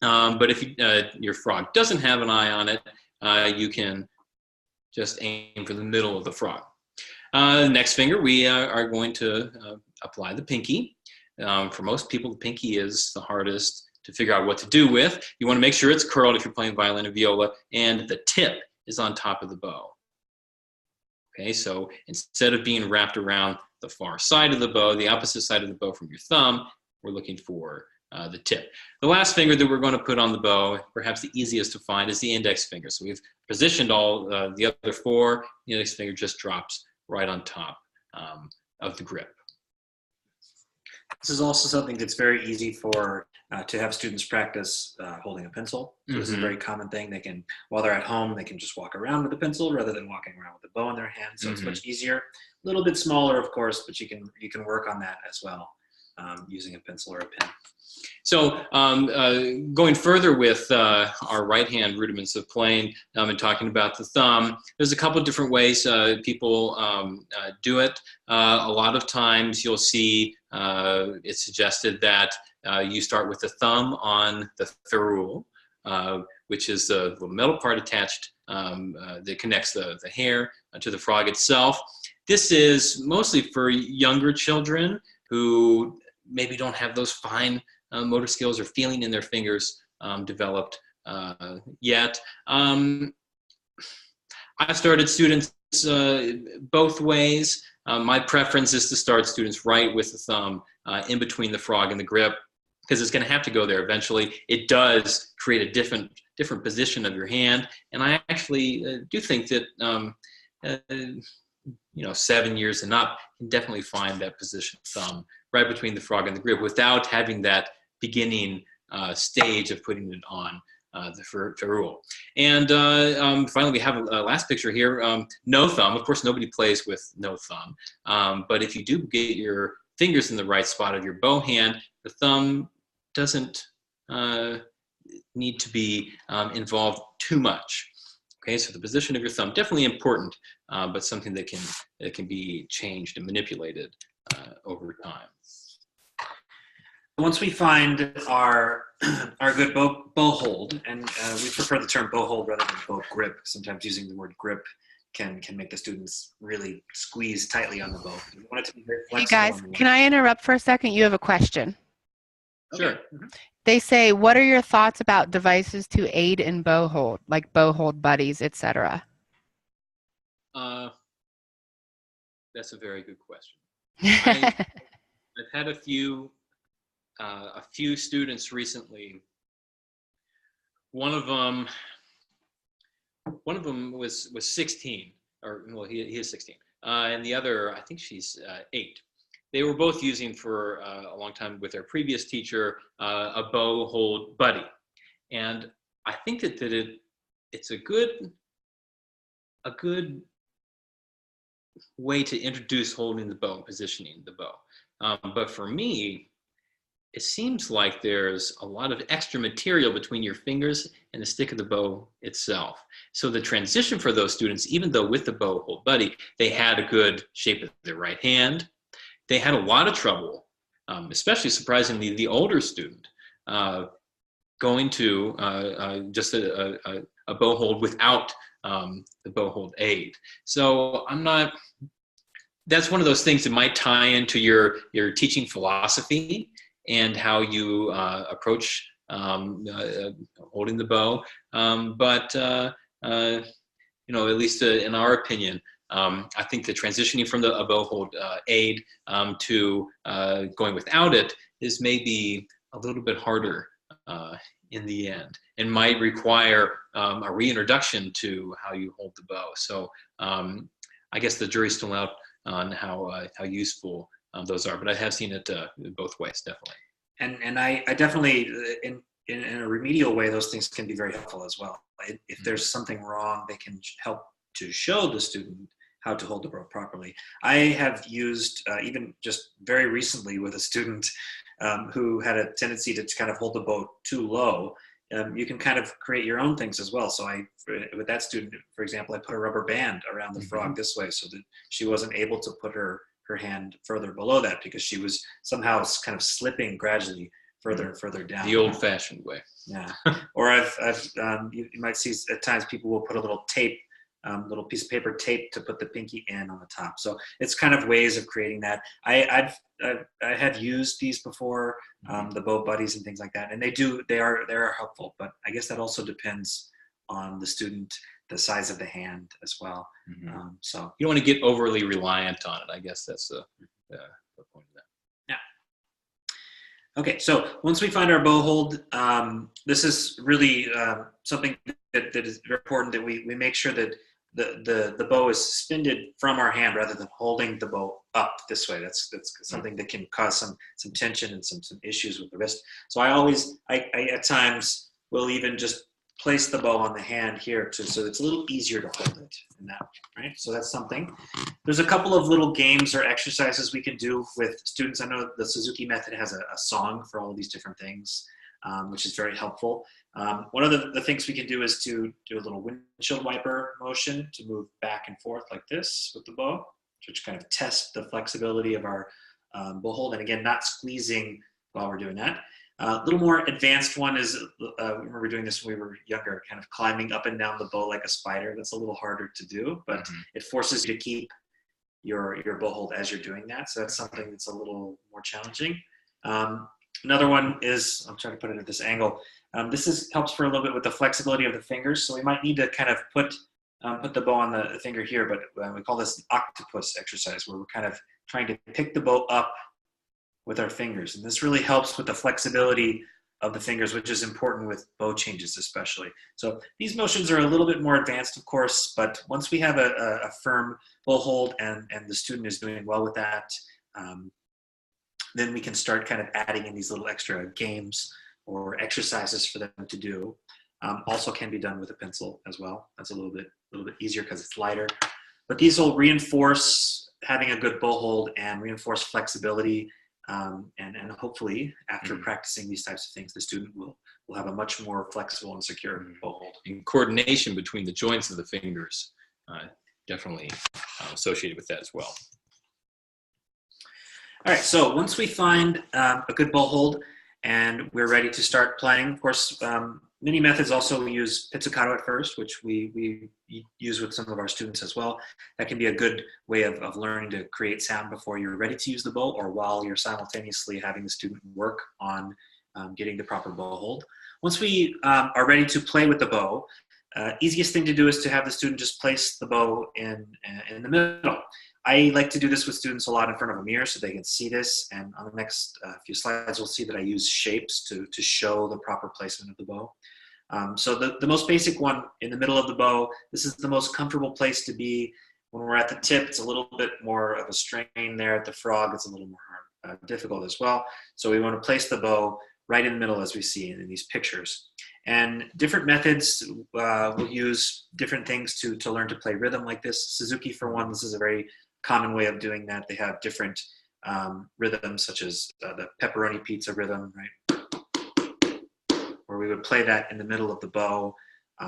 But if your frog doesn't have an eye on it, you can just aim for the middle of the frog. Next finger, we are going to apply the pinky. For most people, the pinky is the hardest to figure out what to do with. You want to make sure it's curled if you're playing violin and viola, and the tip is on top of the bow. Okay, so instead of being wrapped around the far side of the bow, the opposite side of the bow from your thumb, we're looking for the tip. The last finger that we're going to put on the bow, perhaps the easiest to find, is the index finger. So we've positioned all the other four. The index finger just drops right on top of the grip. This is also something that's very easy for to have students practice holding a pencil. So this is a very common thing. They can, while they're at home, they can just walk around with a pencil rather than walking around with a bow in their hand. So it's much easier. A little bit smaller, of course, but you can work on that as well using a pencil or a pen. So going further with our right hand rudiments of playing and talking about the thumb, there's a couple of different ways people do it. A lot of times you'll see it's suggested that you start with the thumb on the ferrule, which is the little metal part attached that connects the hair to the frog itself. This is mostly for younger children who maybe don't have those fine motor skills or feeling in their fingers developed yet. I've started students both ways. My preference is to start students right with the thumb in between the frog and the grip, because it's going to have to go there eventually. It does create a different position of your hand, and I actually do think that 7 years and up can definitely find that position thumb right between the frog and the grip without having that beginning stage of putting it on the ferrule. And finally, we have a last picture here. No thumb. Of course, nobody plays with no thumb. But if you do get your fingers in the right spot of your bow hand, the thumb doesn't need to be involved too much. Okay, so the position of your thumb, definitely important, but something that can be changed and manipulated over time. Once we find our good bow hold, and we prefer the term bow hold rather than bow grip. Sometimes using the word grip can make the students really squeeze tightly on the bow. We want it to be very flexible. Hey guys, can I interrupt for a second? You have a question. Sure. Okay. They say, what are your thoughts about devices to aid in bow hold, like bow hold buddies, etc.? That's a very good question. I've had a few students recently. One of them was 16, or well, he is 16, and the other, I think she's 8. They were both using for a long time with their previous teacher a bow hold buddy, and I think that it's a good way to introduce holding the bow and positioning the bow. But for me, it seems like there's a lot of extra material between your fingers and the stick of the bow itself. So the transition for those students, even though with the bow hold buddy, they had a good shape of their right hand, they had a lot of trouble, especially surprisingly, the older student, going to just a bow hold without the bow hold aid. So that's one of those things that might tie into your teaching philosophy and how you approach holding the bow. But at least in our opinion, I think the transitioning from a bow hold aid to going without it is maybe a little bit harder in the end, and might require a reintroduction to how you hold the bow. So I guess the jury's still out on how useful those are, but I have seen it both ways, definitely. And I definitely, in a remedial way, those things can be very helpful as well. If there's something wrong, they can help to show the student how to hold the bow properly. I have used, even just very recently with a student who had a tendency to kind of hold the bow too low. You can kind of create your own things as well. So with that student, for example, I put a rubber band around the frog this way so that she wasn't able to put her hand further below that, because she was somehow kind of slipping gradually further and further down. The old-fashioned way. Yeah. Or you might see at times people will put a little tape, little piece of paper tape to put the pinky in on the top. So it's kind of ways of creating that. I have used these before, the bow buddies and things like that, and they are helpful. But I guess that also depends on the student, the size of the hand as well. So you don't want to get overly reliant on it. I guess that's the point of that. Yeah. Okay, so once we find our bow hold, this is really something that is very important, that we make sure that the bow is suspended from our hand rather than holding the bow up this way. That's something that can cause some tension and some issues with the wrist. So I at times will even just place the bow on the hand here so it's a little easier to hold it in that, right? So that's something. There's a couple of little games or exercises we can do with students. I know the Suzuki method has a song for all of these different things, which is very helpful. One of the things we can do is to do a little windshield wiper motion to move back and forth like this with the bow, which kind of test the flexibility of our bow hold. And again, not squeezing while we're doing that. A little more advanced one is, I remember doing this when we were younger, kind of climbing up and down the bow like a spider. That's a little harder to do, but it forces you to keep your bow hold as you're doing that. So that's something that's a little more challenging. Another one is, I'm trying to put it at this angle. This helps for a little bit with the flexibility of the fingers. So we might need to kind of put the bow on the finger here, but we call this the octopus exercise, where we're kind of trying to pick the bow up with our fingers. And this really helps with the flexibility of the fingers, which is important with bow changes especially. So these motions are a little bit more advanced, of course, but once we have a firm bow hold and the student is doing well with that, then we can start kind of adding in these little extra games or exercises for them to do. Also can be done with a pencil as well. That's a little bit easier because it's lighter. But these will reinforce having a good bow hold and reinforce flexibility. And hopefully, after practicing these types of things, the student will have a much more flexible and secure bow hold. And coordination between the joints of the fingers, definitely associated with that as well. All right, so once we find a good bow hold and we're ready to start playing, of course, many methods also use pizzicato at first, which we use with some of our students as well. That can be a good way of learning to create sound before you're ready to use the bow, or while you're simultaneously having the student work on getting the proper bow hold. Once we are ready to play with the bow, easiest thing to do is to have the student just place the bow in the middle. I like to do this with students a lot in front of a mirror so they can see this. And on the next few slides, we'll see that I use shapes to show the proper placement of the bow. So the most basic one in the middle of the bow, this is the most comfortable place to be. When we're at the tip, it's a little bit more of a strain there. At the frog, it's a little more difficult as well. So we want to place the bow right in the middle as we see in these pictures. And different methods will use different things to learn to play rhythm like this. Suzuki, for one, this is a very common way of doing that. They have different rhythms, such as the pepperoni pizza rhythm, right? Where we would play that in the middle of the bow.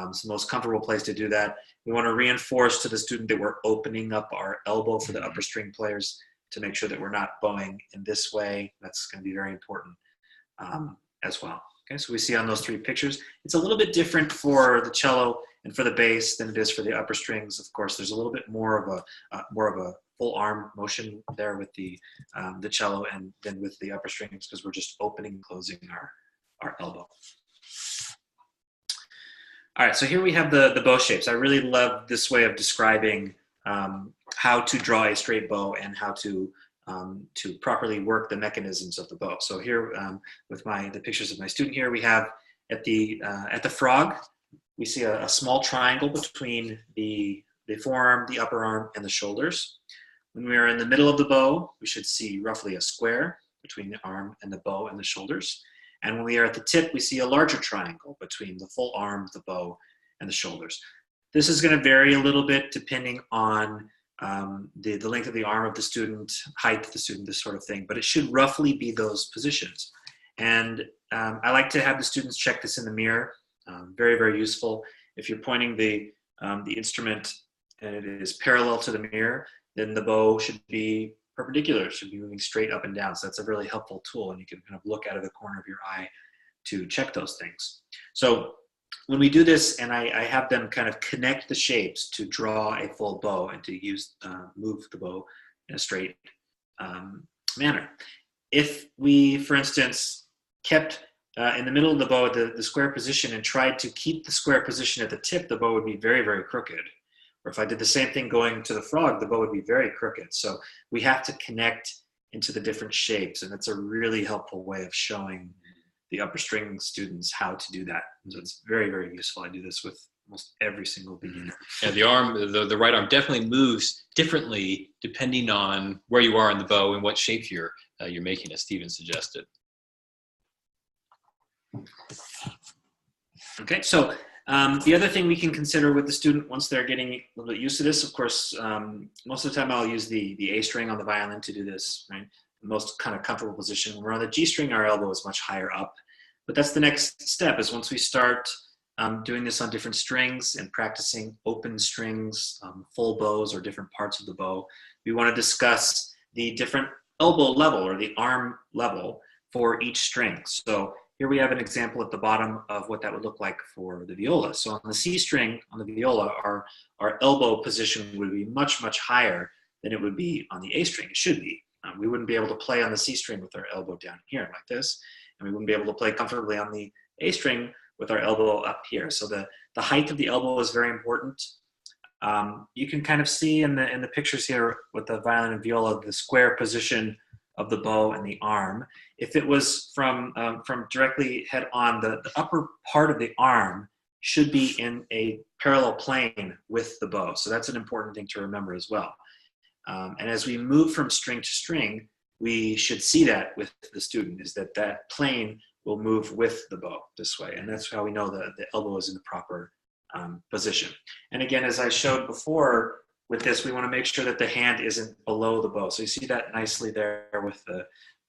It's the most comfortable place to do that. We want to reinforce to the student that we're opening up our elbow for the upper string players to make sure that we're not bowing in this way. That's going to be very important as well. Okay, so we see on those three pictures, it's a little bit different for the cello and for the bass than it is for the upper strings. Of course, there's a little bit more of a full arm motion there with the cello and then with the upper strings, because we're just opening and closing our elbow. All right, so here we have the bow shapes. I really love this way of describing how to draw a straight bow and how to properly work the mechanisms of the bow. So here, with the pictures of my student here, we have at the frog, we see a small triangle between the forearm, the upper arm, and the shoulders. When we are in the middle of the bow, we should see roughly a square between the arm and the bow and the shoulders. And when we are at the tip, we see a larger triangle between the full arm, the bow, and the shoulders. This is going to vary a little bit depending on the length of the arm of the student, height of the student, this sort of thing, but it should roughly be those positions. And I like to have the students check this in the mirror. Very, very useful. If you're pointing the instrument and it is parallel to the mirror, then the bow should be perpendicular, should be moving straight up and down. So that's a really helpful tool, and you can kind of look out of the corner of your eye to check those things. So when we do this, and I have them kind of connect the shapes to draw a full bow and to move the bow in a straight manner. If we, for instance, kept in the middle of the bow the square position and tried to keep the square position at the tip, the bow would be very, very crooked. Or if I did the same thing going to the frog, the bow would be very crooked. So we have to connect into the different shapes, and it's a really helpful way of showing the upper string students how to do that. So it's very, very useful. I do this with almost every single beginner. Yeah, the right arm definitely moves differently depending on where you are in the bow and what shape you're making, as Stephen suggested. Okay, so the other thing we can consider with the student once they're getting a little bit used to this, of course, most of the time I'll use the A string on the violin to do this, right? The most kind of comfortable position. When we're on the G string, our elbow is much higher up. But that's the next step, is once we start doing this on different strings and practicing open strings, full bows, or different parts of the bow, we want to discuss the different elbow level or the arm level for each string. So here we have an example at the bottom of what that would look like for the viola. So on the C string, on the viola, our elbow position would be much, much higher than it would be on the A string. It should be. We wouldn't be able to play on the C string with our elbow down here like this, and we wouldn't be able to play comfortably on the A string with our elbow up here. So the height of the elbow is very important. You can kind of see in the pictures here with the violin and viola, the square position of the bow and the arm. If it was from directly head on, the upper part of the arm should be in a parallel plane with the bow. So that's an important thing to remember as well. And as we move from string to string, we should see that with the student, is that plane will move with the bow this way. And that's how we know the elbow is in the proper position. And again, as I showed before, with this, we want to make sure that the hand isn't below the bow. So you see that nicely there with the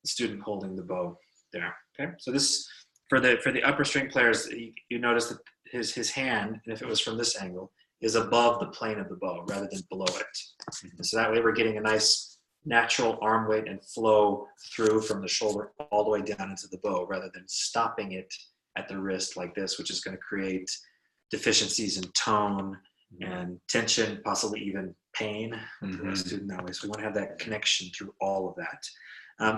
student holding the bow there. Okay, so this, for the upper string players, you notice that his hand, and if it was from this angle, is above the plane of the bow rather than below it. And so that way we're getting a nice natural arm weight and flow through from the shoulder all the way down into the bow, rather than stopping it at the wrist like this, which is going to create deficiencies in tone and tension, possibly even pain to a student that way. So we want to have that connection through all of that.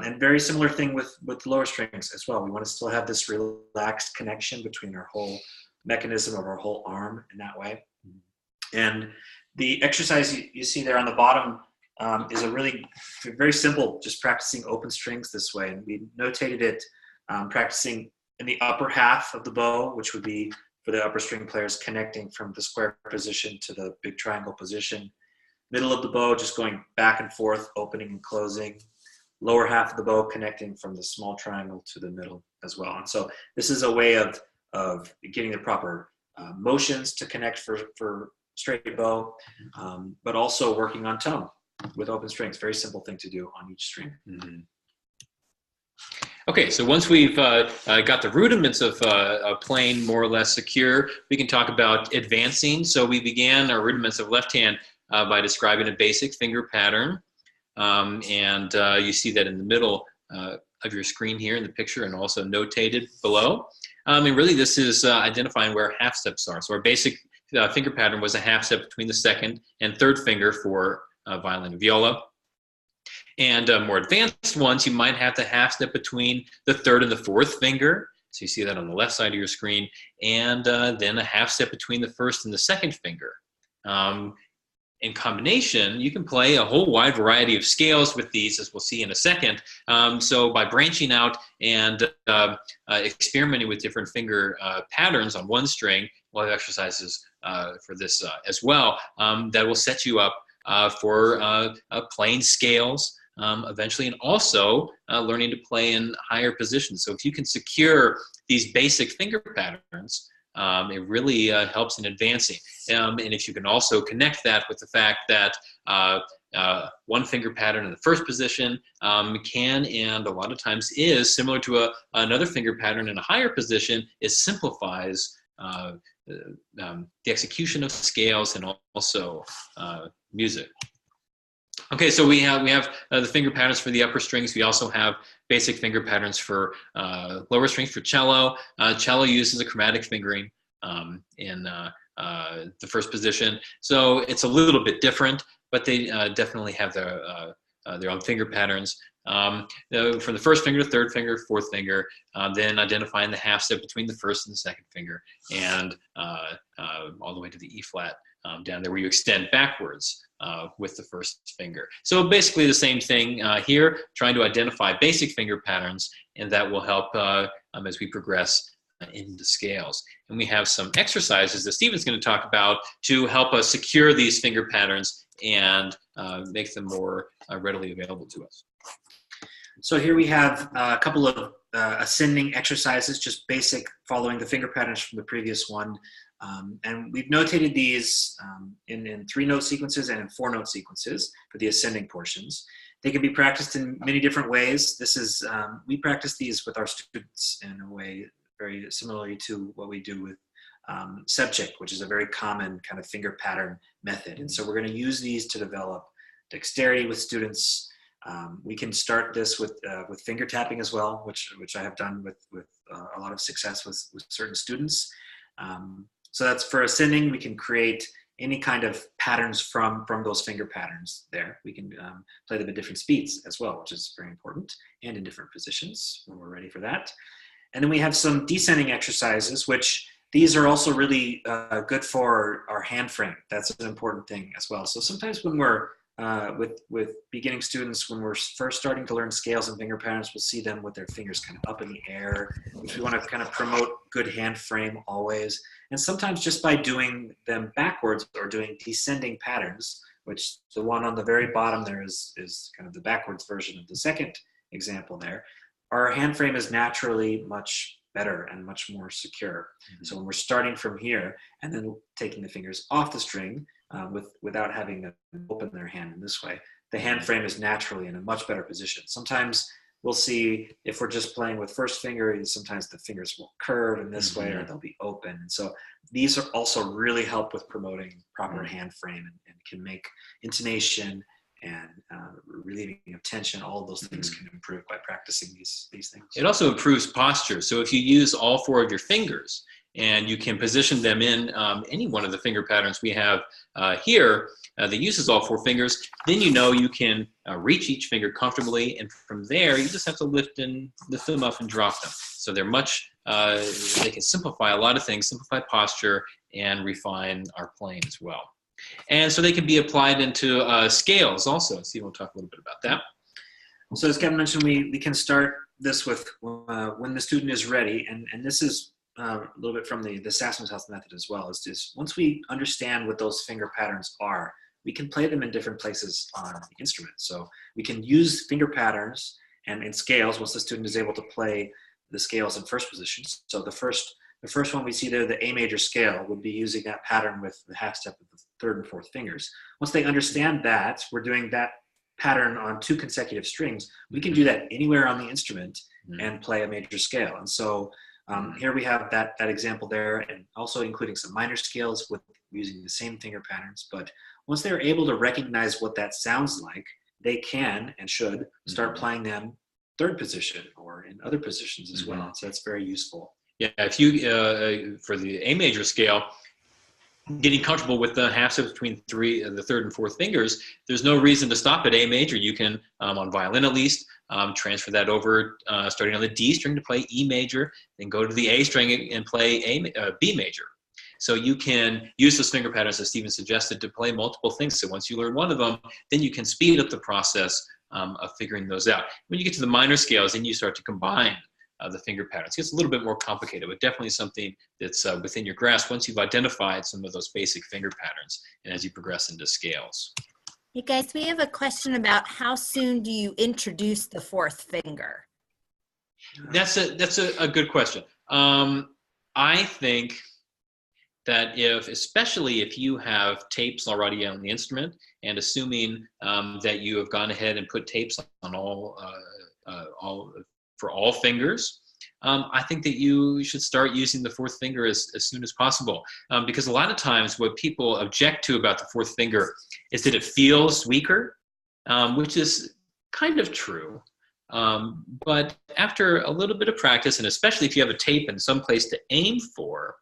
And very similar thing with lower strings as well. We want to still have this relaxed connection between our whole mechanism of our whole arm in that way. And the exercise you see there on the bottom is a really very simple, just practicing open strings this way. And we notated it practicing in the upper half of the bow, which would be for the upper string players connecting from the square position to the big triangle position. Middle of the bow, just going back and forth, opening and closing. Lower half of the bow connecting from the small triangle to the middle as well. And so this is a way of getting the proper motions to connect for straight bow, but also working on tone with open strings. Very simple thing to do on each string. Okay, so once we've got the rudiments of playing more or less secure, we can talk about advancing. So we began our rudiments of left hand by describing a basic finger pattern. And you see that in the middle of your screen here in the picture, and also notated below. And really this is identifying where half steps are. So our basic finger pattern was a half step between the second and third finger for violin and viola. And more advanced ones, you might have the half step between the third and the fourth finger. So you see that on the left side of your screen. And then a half step between the first and the second finger. In combination, you can play a whole wide variety of scales with these, as we'll see in a second. So by branching out and experimenting with different finger patterns on one string, we'll have exercises for this as well that will set you up for playing scales eventually, and also learning to play in higher positions. So if you can secure these basic finger patterns, it really helps in advancing. And if you can also connect that with the fact that one finger pattern in the first position can, and a lot of times is, similar to another finger pattern in a higher position, it simplifies the execution of scales and also music. Okay, so we have the finger patterns for the upper strings. We also have basic finger patterns for lower strings. For cello, cello uses a chromatic fingering in the first position. So it's a little bit different, but they definitely have their own finger patterns. From the first finger to third finger, fourth finger, then identifying the half step between the first and the second finger, and all the way to the E flat down there, where you extend backwards with the first finger. So basically the same thing here, trying to identify basic finger patterns, and that will help as we progress into scales. And we have some exercises that Stephen's going to talk about to help us secure these finger patterns and make them more readily available to us. So here we have a couple of ascending exercises, just basic, following the finger patterns from the previous one. And we've notated these in 3-note sequences and in 4-note sequences for the ascending portions. They can be practiced in many different ways. This is, we practice these with our students in a way very similarly to what we do with subject, which is a very common kind of finger pattern method. And so we're going to use these to develop dexterity with students. We can start this with finger tapping as well, which I have done with a lot of success with certain students. So that's for ascending. We can create any kind of patterns from those finger patterns there. We can play them at different speeds as well, which is very important, and in different positions when we're ready for that. And then we have some descending exercises, which these are also really good for our hand frame. That's an important thing as well. So sometimes when we're with beginning students, when we're first starting to learn scales and finger patterns, we'll see them with their fingers kind of up in the air, which we want to kind of promote good hand frame always. And sometimes just by doing them backwards or doing descending patterns, which the one on the very bottom there is kind of the backwards version of the second example there, our hand frame is naturally much better and much more secure. Mm-hmm. So when we're starting from here and then taking the fingers off the string without having them open their hand in this way, the hand frame is naturally in a much better position. Sometimes we'll see if we're just playing with first finger, sometimes the fingers will curve in this way or they'll be open. And so these are also really help with promoting proper hand frame and can make intonation and relieving of tension. All of those things can improve by practicing these things. It also improves posture. So if you use all 4 of your fingers and you can position them in any one of the finger patterns we have here that uses all 4 fingers, then you know you can reach each finger comfortably, and from there you just have to lift them up and drop them. So they're they can simplify a lot of things, simplify posture, and refine our playing as well. And so they can be applied into scales also. Steve will talk a little bit about that. So as Kevin mentioned, we can start this with when the student is ready, and this is a little bit from the Sassman's House method as well, is once we understand what those finger patterns are, we can play them in different places on the instrument. So we can use finger patterns and in scales once the student is able to play the scales in first positions. So the first one we see there, the A major scale, would be using that pattern with the half step of the 3rd and 4th fingers. Once they understand that we're doing that pattern on 2 consecutive strings, we can do that anywhere on the instrument and play a major scale. And so here we have that example there, and also including some minor scales with using the same finger patterns. But once they're able to recognize what that sounds like, they can and should start playing them 3rd position or in other positions as well. So that's very useful. Yeah, if you, for the A major scale, getting comfortable with the half steps between the 3rd and 4th fingers, there's no reason to stop at A major. You can, on violin at least, transfer that over, starting on the D string to play E major, then go to the A string and play B major. So you can use those finger patterns, as Stephen suggested, to play multiple things. So once you learn one of them, then you can speed up the process of figuring those out. When you get to the minor scales, then you start to combine the finger patterns. It gets a little bit more complicated, but definitely something that's within your grasp once you've identified some of those basic finger patterns and as you progress into scales. Hey guys, we have a question about how soon do you introduce the 4th finger? That's a good question. I think that especially if you have tapes already on the instrument, and assuming that you have gone ahead and put tapes on for all fingers, I think that you should start using the 4th finger as soon as possible. Because a lot of times what people object to about the 4th finger is that it feels weaker, which is kind of true. But after a little bit of practice, and especially if you have a tape and some place to aim for,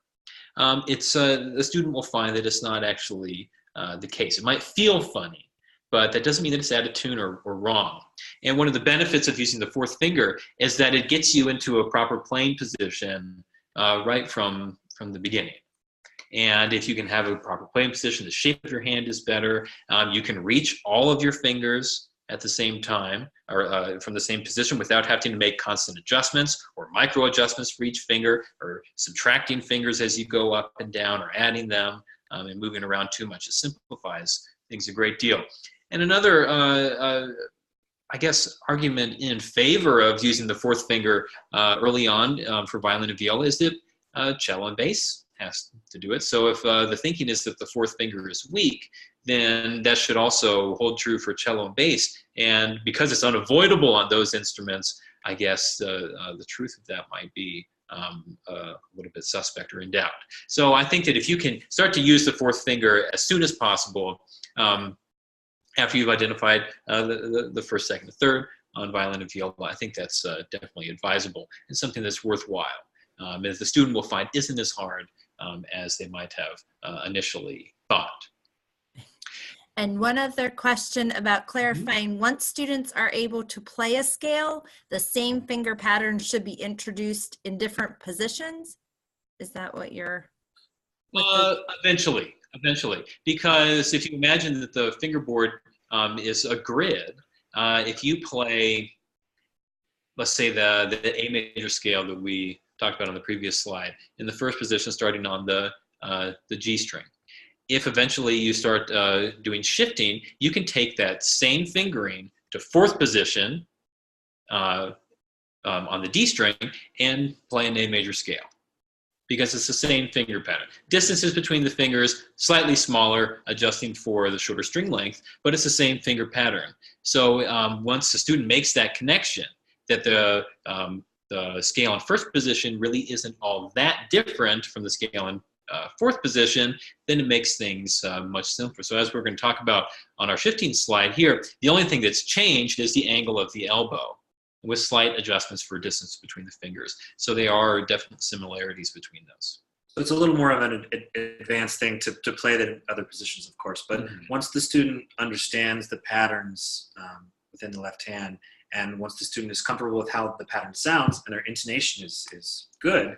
the student will find that it's not actually the case. It might feel funny, but that doesn't mean that it's out of tune or wrong. And one of the benefits of using the 4th finger is that it gets you into a proper playing position right from the beginning. And if you can have a proper playing position, the shape of your hand is better. You can reach all of your fingers at the same time, or from the same position, without having to make constant adjustments or micro adjustments for each finger, or subtracting fingers as you go up and down, or adding them and moving around too much. It simplifies things a great deal. And another, I guess, argument in favor of using the fourth finger early on for violin and viola is that cello and bass has to do it. So if the thinking is that the fourth finger is weak, then that should also hold true for cello and bass. And because it's unavoidable on those instruments, I guess the truth of that might be a little bit suspect or in doubt. So I think that if you can start to use the fourth finger as soon as possible, after you've identified the first, second, and third on violin and viola, I think that's definitely advisable and something that's worthwhile. And the student will find isn't as hard as they might have initially thought. And one other question about clarifying, once students are able to play a scale, the same finger pattern should be introduced in different positions? Is that what you're... Eventually, because if you imagine that the fingerboard is a grid, if you play, let's say the A major scale that we talked about on the previous slide, in the first position starting on the G string. If eventually you start doing shifting, you can take that same fingering to fourth position on the D string and play an A major scale, because it's the same finger pattern. Distances between the fingers, slightly smaller, adjusting for the shorter string length, but it's the same finger pattern. So once the student makes that connection, that the scale in first position really isn't all that different from the scale in fourth position, then it makes things much simpler. So as we're going to talk about on our shifting slide here, the only thing that's changed is the angle of the elbow, with slight adjustments for distance between the fingers. So there are definite similarities between those. So it's a little more of an advanced thing to play than other positions, of course. But once the student understands the patterns within the left hand, and once the student is comfortable with how the pattern sounds and their intonation is good,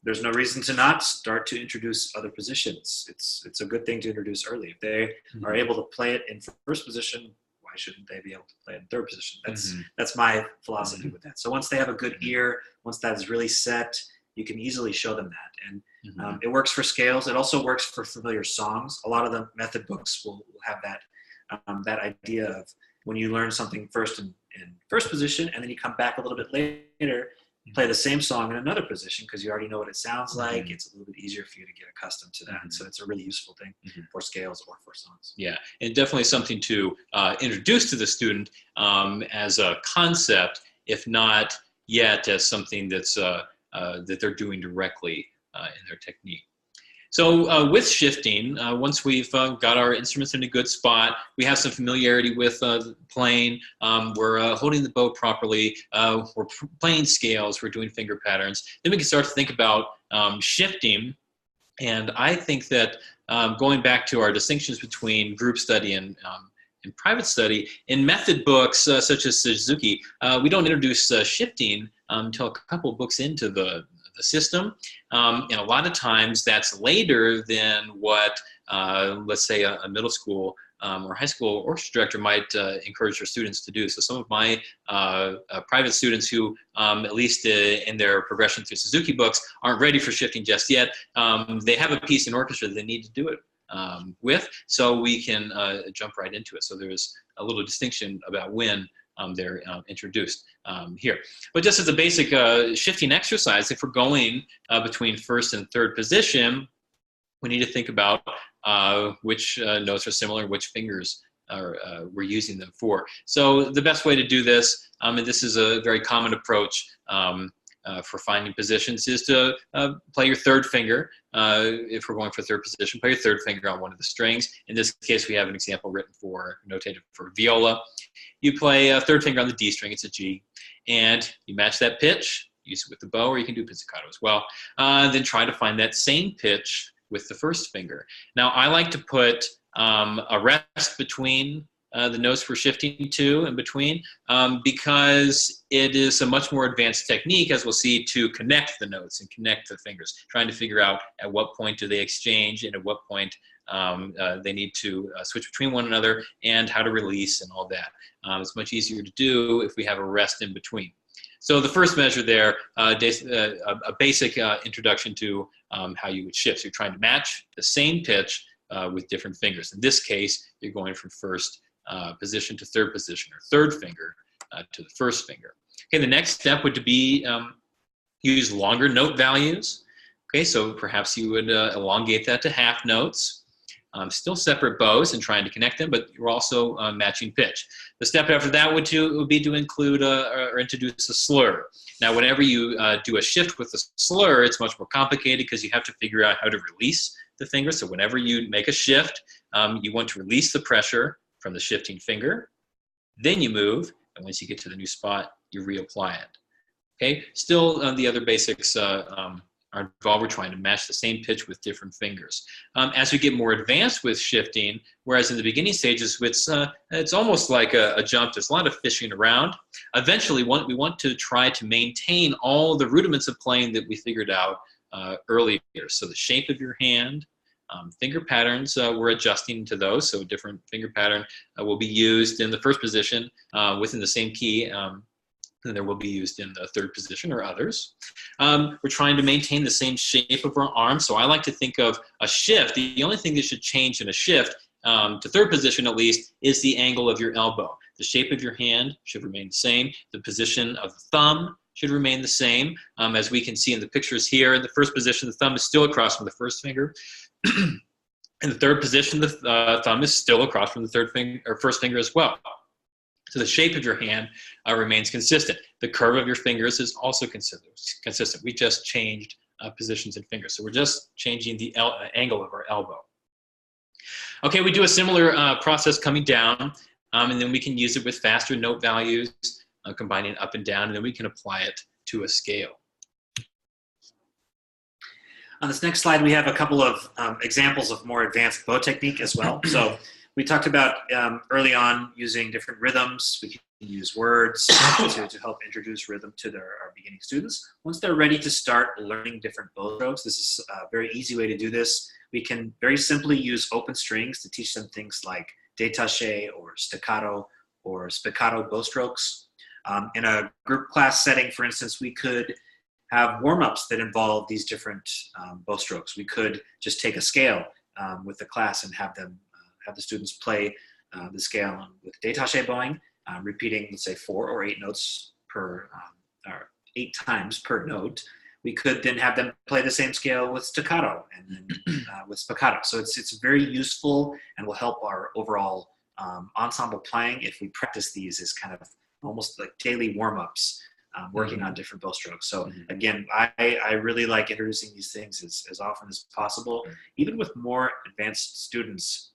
there's no reason to not start to introduce other positions. It's a good thing to introduce early. If they are able to play it in first position, why shouldn't they be able to play it in third position? That's my philosophy with that. So once they have a good ear, once that is really set, you can easily show them that. And it works for scales. It also works for familiar songs. A lot of the method books will have that idea of when you learn something first in first position, and then you come back a little bit later, you play the same song in another position because you already know what it sounds like. It's a little bit easier for you to get accustomed to that. And so it's a really useful thing for scales or for songs. Yeah, and definitely something to introduce to the student as a concept, if not yet as something that's that they're doing directly in their technique. So with shifting, once we've got our instruments in a good spot, we have some familiarity with playing, we're holding the bow properly, we're playing scales, we're doing finger patterns, then we can start to think about shifting. And I think that going back to our distinctions between group study and private study, in method books such as Suzuki, we don't introduce shifting until a couple of books into the system, and a lot of times that's later than what, let's say, a middle school or high school orchestra director might encourage their students to do. So some of my private students who, at least in their progression through Suzuki books, aren't ready for shifting just yet, they have a piece in orchestra that they need to do it with, so we can jump right into it. So there's a little distinction about when they're introduced here. But just as a basic shifting exercise, if we're going between first and third position, we need to think about which notes are similar, which fingers we're using them for. So the best way to do this, and this is a very common approach for finding positions, is to play your third finger. If we're going for third position, play your third finger on one of the strings. In this case, we have an example written for, notated for viola. You play a third finger on the D string, it's a G, and you match that pitch, use it with the bow, or you can do pizzicato as well. Then try to find that same pitch with the first finger. Now, I like to put a rest between the notes we're shifting to in between, because it is a much more advanced technique, as we'll see, to connect the notes and connect the fingers, trying to figure out at what point do they exchange and at what point they need to switch between one another, and how to release and all that. It's much easier to do if we have a rest in between. So the first measure there, a basic introduction to how you would shift. So you're trying to match the same pitch with different fingers. In this case, you're going from first position to third position, or third finger to the first finger. Okay, the next step would be use longer note values. Okay, so perhaps you would elongate that to half notes. Still separate bows and trying to connect them, but you're also matching pitch. The step after that would be to include or introduce a slur. Now, whenever you do a shift with a slur, it's much more complicated because you have to figure out how to release the finger. So whenever you make a shift, you want to release the pressure from the shifting finger. Then you move, and once you get to the new spot, you reapply it. Okay, still the other basics are involved. We're trying to match the same pitch with different fingers. As we get more advanced with shifting, whereas in the beginning stages, it's almost like a jump. There's a lot of fishing around. Eventually, we want to try to maintain all the rudiments of playing that we figured out earlier. So the shape of your hand, finger patterns, we're adjusting to those. So a different finger pattern will be used in the first position within the same key. And there will be used in the third position or others. We're trying to maintain the same shape of our arm. So I like to think of a shift. The only thing that should change in a shift, to third position at least, is the angle of your elbow. The shape of your hand should remain the same. The position of the thumb should remain the same. As we can see in the pictures here, in the first position, the thumb is still across from the first finger. In the third position, the thumb is still across from the third finger or first finger as well. So the shape of your hand remains consistent. The curve of your fingers is also consistent. We just changed positions and fingers. So we're just changing the angle of our elbow. Okay, we do a similar process coming down, and then we can use it with faster note values, combining up and down, and then we can apply it to a scale. On this next slide, we have a couple of examples of more advanced bow technique as well. So we talked about early on using different rhythms. We can use words to help introduce rhythm to our beginning students. Once they're ready to start learning different bow strokes, this is a very easy way to do this. We can very simply use open strings to teach them things like détaché or staccato or spiccato bow strokes. In a group class setting, for instance, we could have warm-ups that involve these different bow strokes. We could just take a scale with the class and have the students play the scale with détaché bowing, repeating, let's say, 4 or 8 notes per, or 8 times per note. We could then have them play the same scale with staccato and then with spiccato. So it's very useful and will help our overall ensemble playing if we practice these as kind of almost like daily warm-ups, working on different bow strokes. So again, I really like introducing these things as often as possible, even with more advanced students.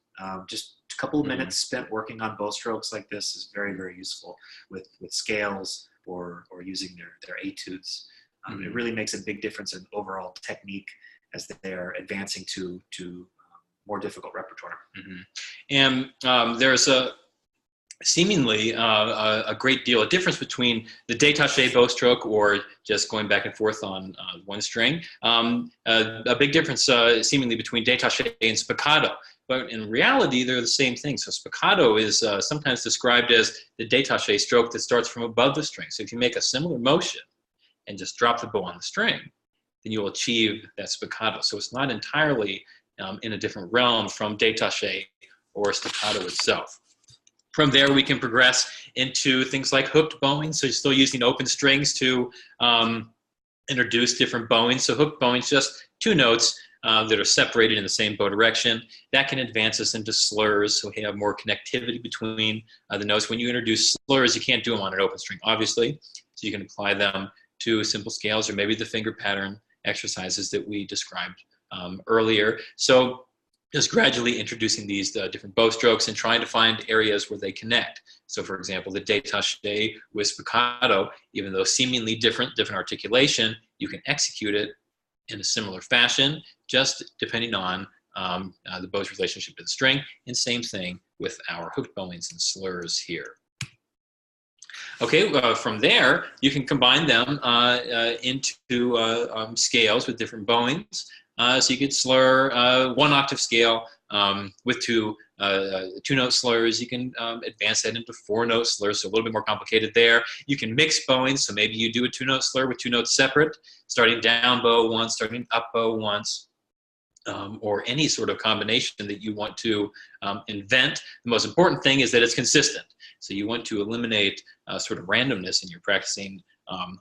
Just a couple of minutes spent working on bow strokes like this is very, very useful with scales or using their etudes. It really makes a big difference in overall technique as they're advancing to more difficult repertoire. And there's seemingly a great deal of difference between the détaché bow stroke or just going back and forth on one string. A big difference seemingly between détaché and spiccato. But in reality, they're the same thing. So spiccato is sometimes described as the détaché stroke that starts from above the string. So if you make a similar motion and just drop the bow on the string, then you'll achieve that spiccato. So it's not entirely in a different realm from détaché or staccato itself. From there, we can progress into things like hooked bowing. So you're still using open strings to introduce different bowing. So hooked bowing is just 2 notes that are separated in the same bow direction. That can advance us into slurs, so we have more connectivity between the notes. When you introduce slurs, you can't do them on an open string, obviously. So you can apply them to simple scales or maybe the finger pattern exercises that we described earlier. So just gradually introducing these different bow strokes and trying to find areas where they connect. So for example, the détaché with spiccato, even though seemingly different articulation, you can execute it in a similar fashion, just depending on the bow's relationship to the string, and same thing with our hooked bowings and slurs here. Okay, from there, you can combine them into scales with different bowings. So you could slur 1 octave scale with 2-note slurs. You can advance that into 4-note slurs, so a little bit more complicated there. You can mix bowing, so maybe you do a 2-note slur with 2 notes separate, starting down bow once, starting up bow once. Or any sort of combination that you want to invent. The most important thing is that it's consistent. So you want to eliminate sort of randomness in your practicing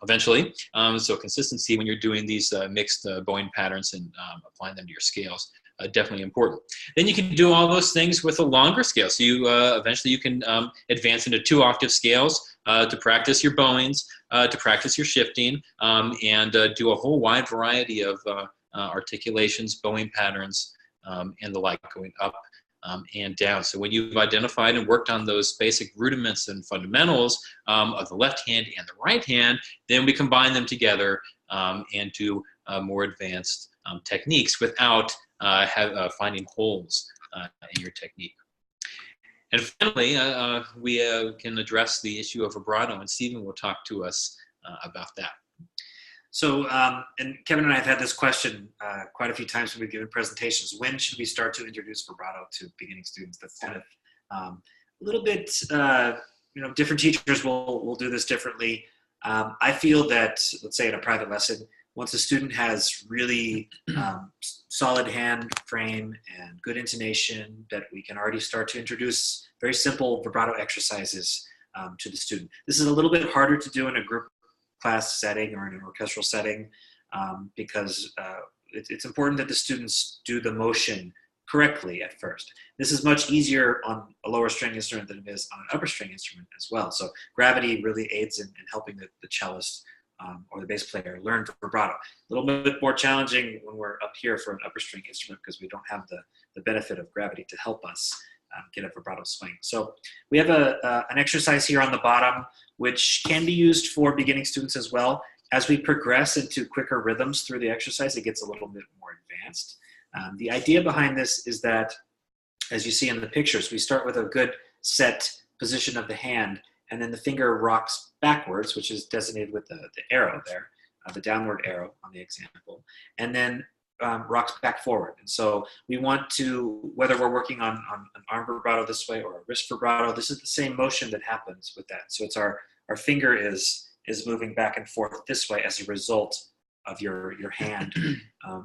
eventually. So consistency when you're doing these mixed bowing patterns and applying them to your scales, definitely important. Then you can do all those things with a longer scale. So you eventually you can advance into 2 octave scales to practice your bowings, to practice your shifting, and do a whole wide variety of articulations, bowing patterns, and the like, going up and down. So when you've identified and worked on those basic rudiments and fundamentals of the left hand and the right hand, then we combine them together and do more advanced techniques without finding holes in your technique. And finally, we can address the issue of vibrato, and Stephen will talk to us about that. So, and Kevin and I have had this question quite a few times when we've given presentations. When should we start to introduce vibrato to beginning students? That's kind of a little bit, different teachers will do this differently. I feel that, let's say in a private lesson, once a student has really solid hand frame and good intonation, that we can already start to introduce very simple vibrato exercises to the student. This is a little bit harder to do in a group class setting or in an orchestral setting because it's important that the students do the motion correctly at first. This is much easier on a lower string instrument than it is on an upper string instrument as well. So gravity really aids in helping the cellist or the bass player learn vibrato. A little bit more challenging when we're up here for an upper string instrument because we don't have the benefit of gravity to help us get a vibrato swing. So we have an exercise here on the bottom which can be used for beginning students as well. As we progress into quicker rhythms through the exercise, it gets a little bit more advanced. The idea behind this is that, as you see in the pictures, we start with a good set position of the hand, and then the finger rocks backwards, which is designated with the arrow there, the downward arrow on the example, and then rocks back forward. And so we want to, whether we're working on an arm vibrato this way or a wrist vibrato, this is the same motion that happens with that. So it's our finger is moving back and forth this way as a result of your hand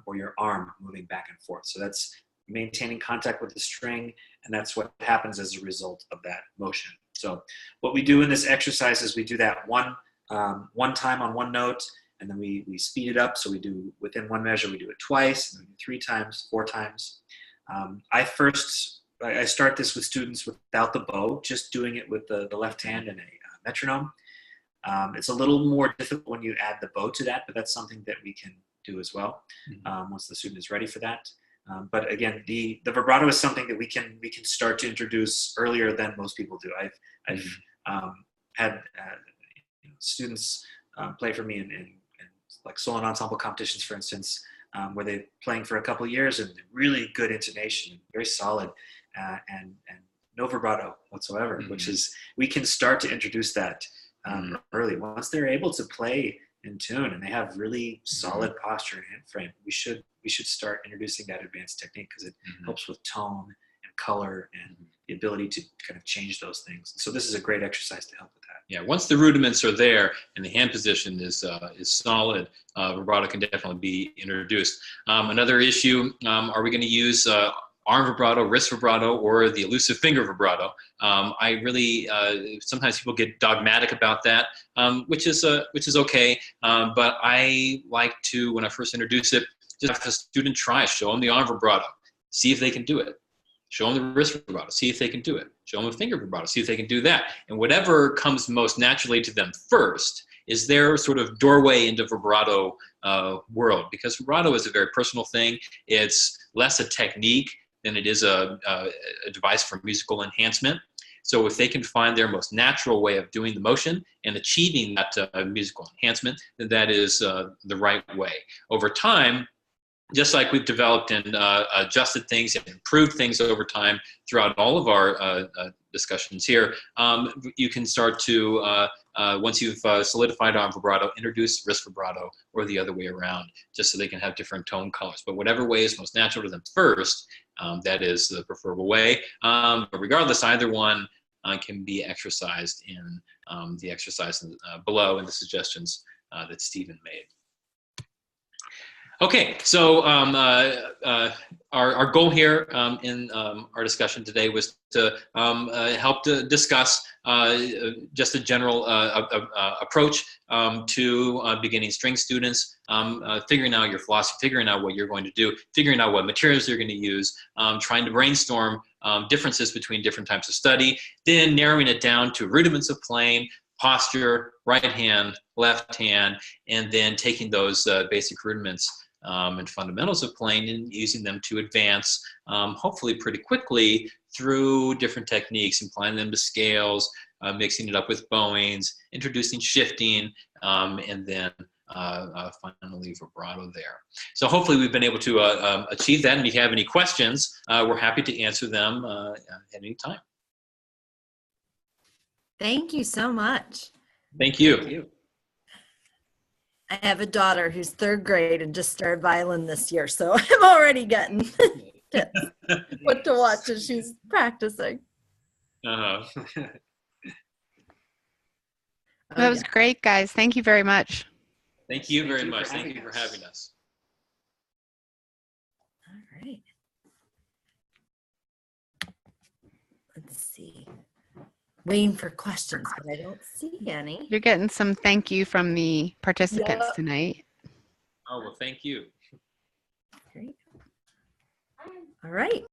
or your arm moving back and forth. So that's maintaining contact with the string, and that's what happens as a result of that motion. So what we do in this exercise is we do that one time on one note, and then we speed it up. So we do, within one measure, we do it twice, and then we do 3 times, 4 times. I start this with students without the bow, just doing it with the left hand and a metronome. It's a little more difficult when you add the bow to that, but that's something that we can do as well once the student is ready for that. But again, the vibrato is something that we can start to introduce earlier than most people do. I've had students play for me in like solo and ensemble competitions, for instance, where they're playing for a couple of years and really good intonation, very solid, and no vibrato whatsoever, which is, we can start to introduce that early. Once they're able to play in tune and they have really solid posture and hand frame, we should start introducing that advanced technique because it helps with tone and color and the ability to kind of change those things. So this is a great exercise to help with that. Yeah, once the rudiments are there and the hand position is solid, vibrato can definitely be introduced. Another issue, are we going to use arm vibrato, wrist vibrato, or the elusive finger vibrato? I really, sometimes people get dogmatic about that, which is okay. But I like to, when I first introduce it, just have a student try, show them the arm vibrato, see if they can do it. Show them the wrist vibrato, see if they can do it. Show them a finger vibrato, see if they can do that. And whatever comes most naturally to them first is their sort of doorway into vibrato world, because vibrato is a very personal thing. It's less a technique than it is a device for musical enhancement. So if they can find their most natural way of doing the motion and achieving that musical enhancement, then that is the right way. Over time, just like we've developed and adjusted things and improved things over time throughout all of our discussions here, you can start to once you've solidified arm vibrato, introduce wrist vibrato or the other way around, just so they can have different tone colors. But whatever way is most natural to them first, that is the preferable way. But regardless, either one can be exercised in the exercise below in the suggestions that Stephen made. Okay, so our goal here in our discussion today was to help to discuss just a general approach to beginning string students, figuring out your philosophy, figuring out what you're going to do, figuring out what materials you're going to use, trying to brainstorm differences between different types of study, then narrowing it down to rudiments of playing, posture, right hand, left hand, and then taking those basic rudiments and fundamentals of playing and using them to advance, hopefully pretty quickly, through different techniques, applying them to scales, mixing it up with bowings, introducing shifting, and then finally vibrato there. So hopefully we've been able to achieve that, and if you have any questions, we're happy to answer them at any time. Thank you so much. Thank you. I have a daughter who's 3rd grade and just started violin this year, so I'm already getting tips what to watch as she's practicing. That was great, guys. Thank you very much. Thank you very much. Thank you for having us. All right. Let's see. Waiting for questions, but I don't see any. You're getting some thank you from the participants tonight. Oh, well, thank you. Great. All right.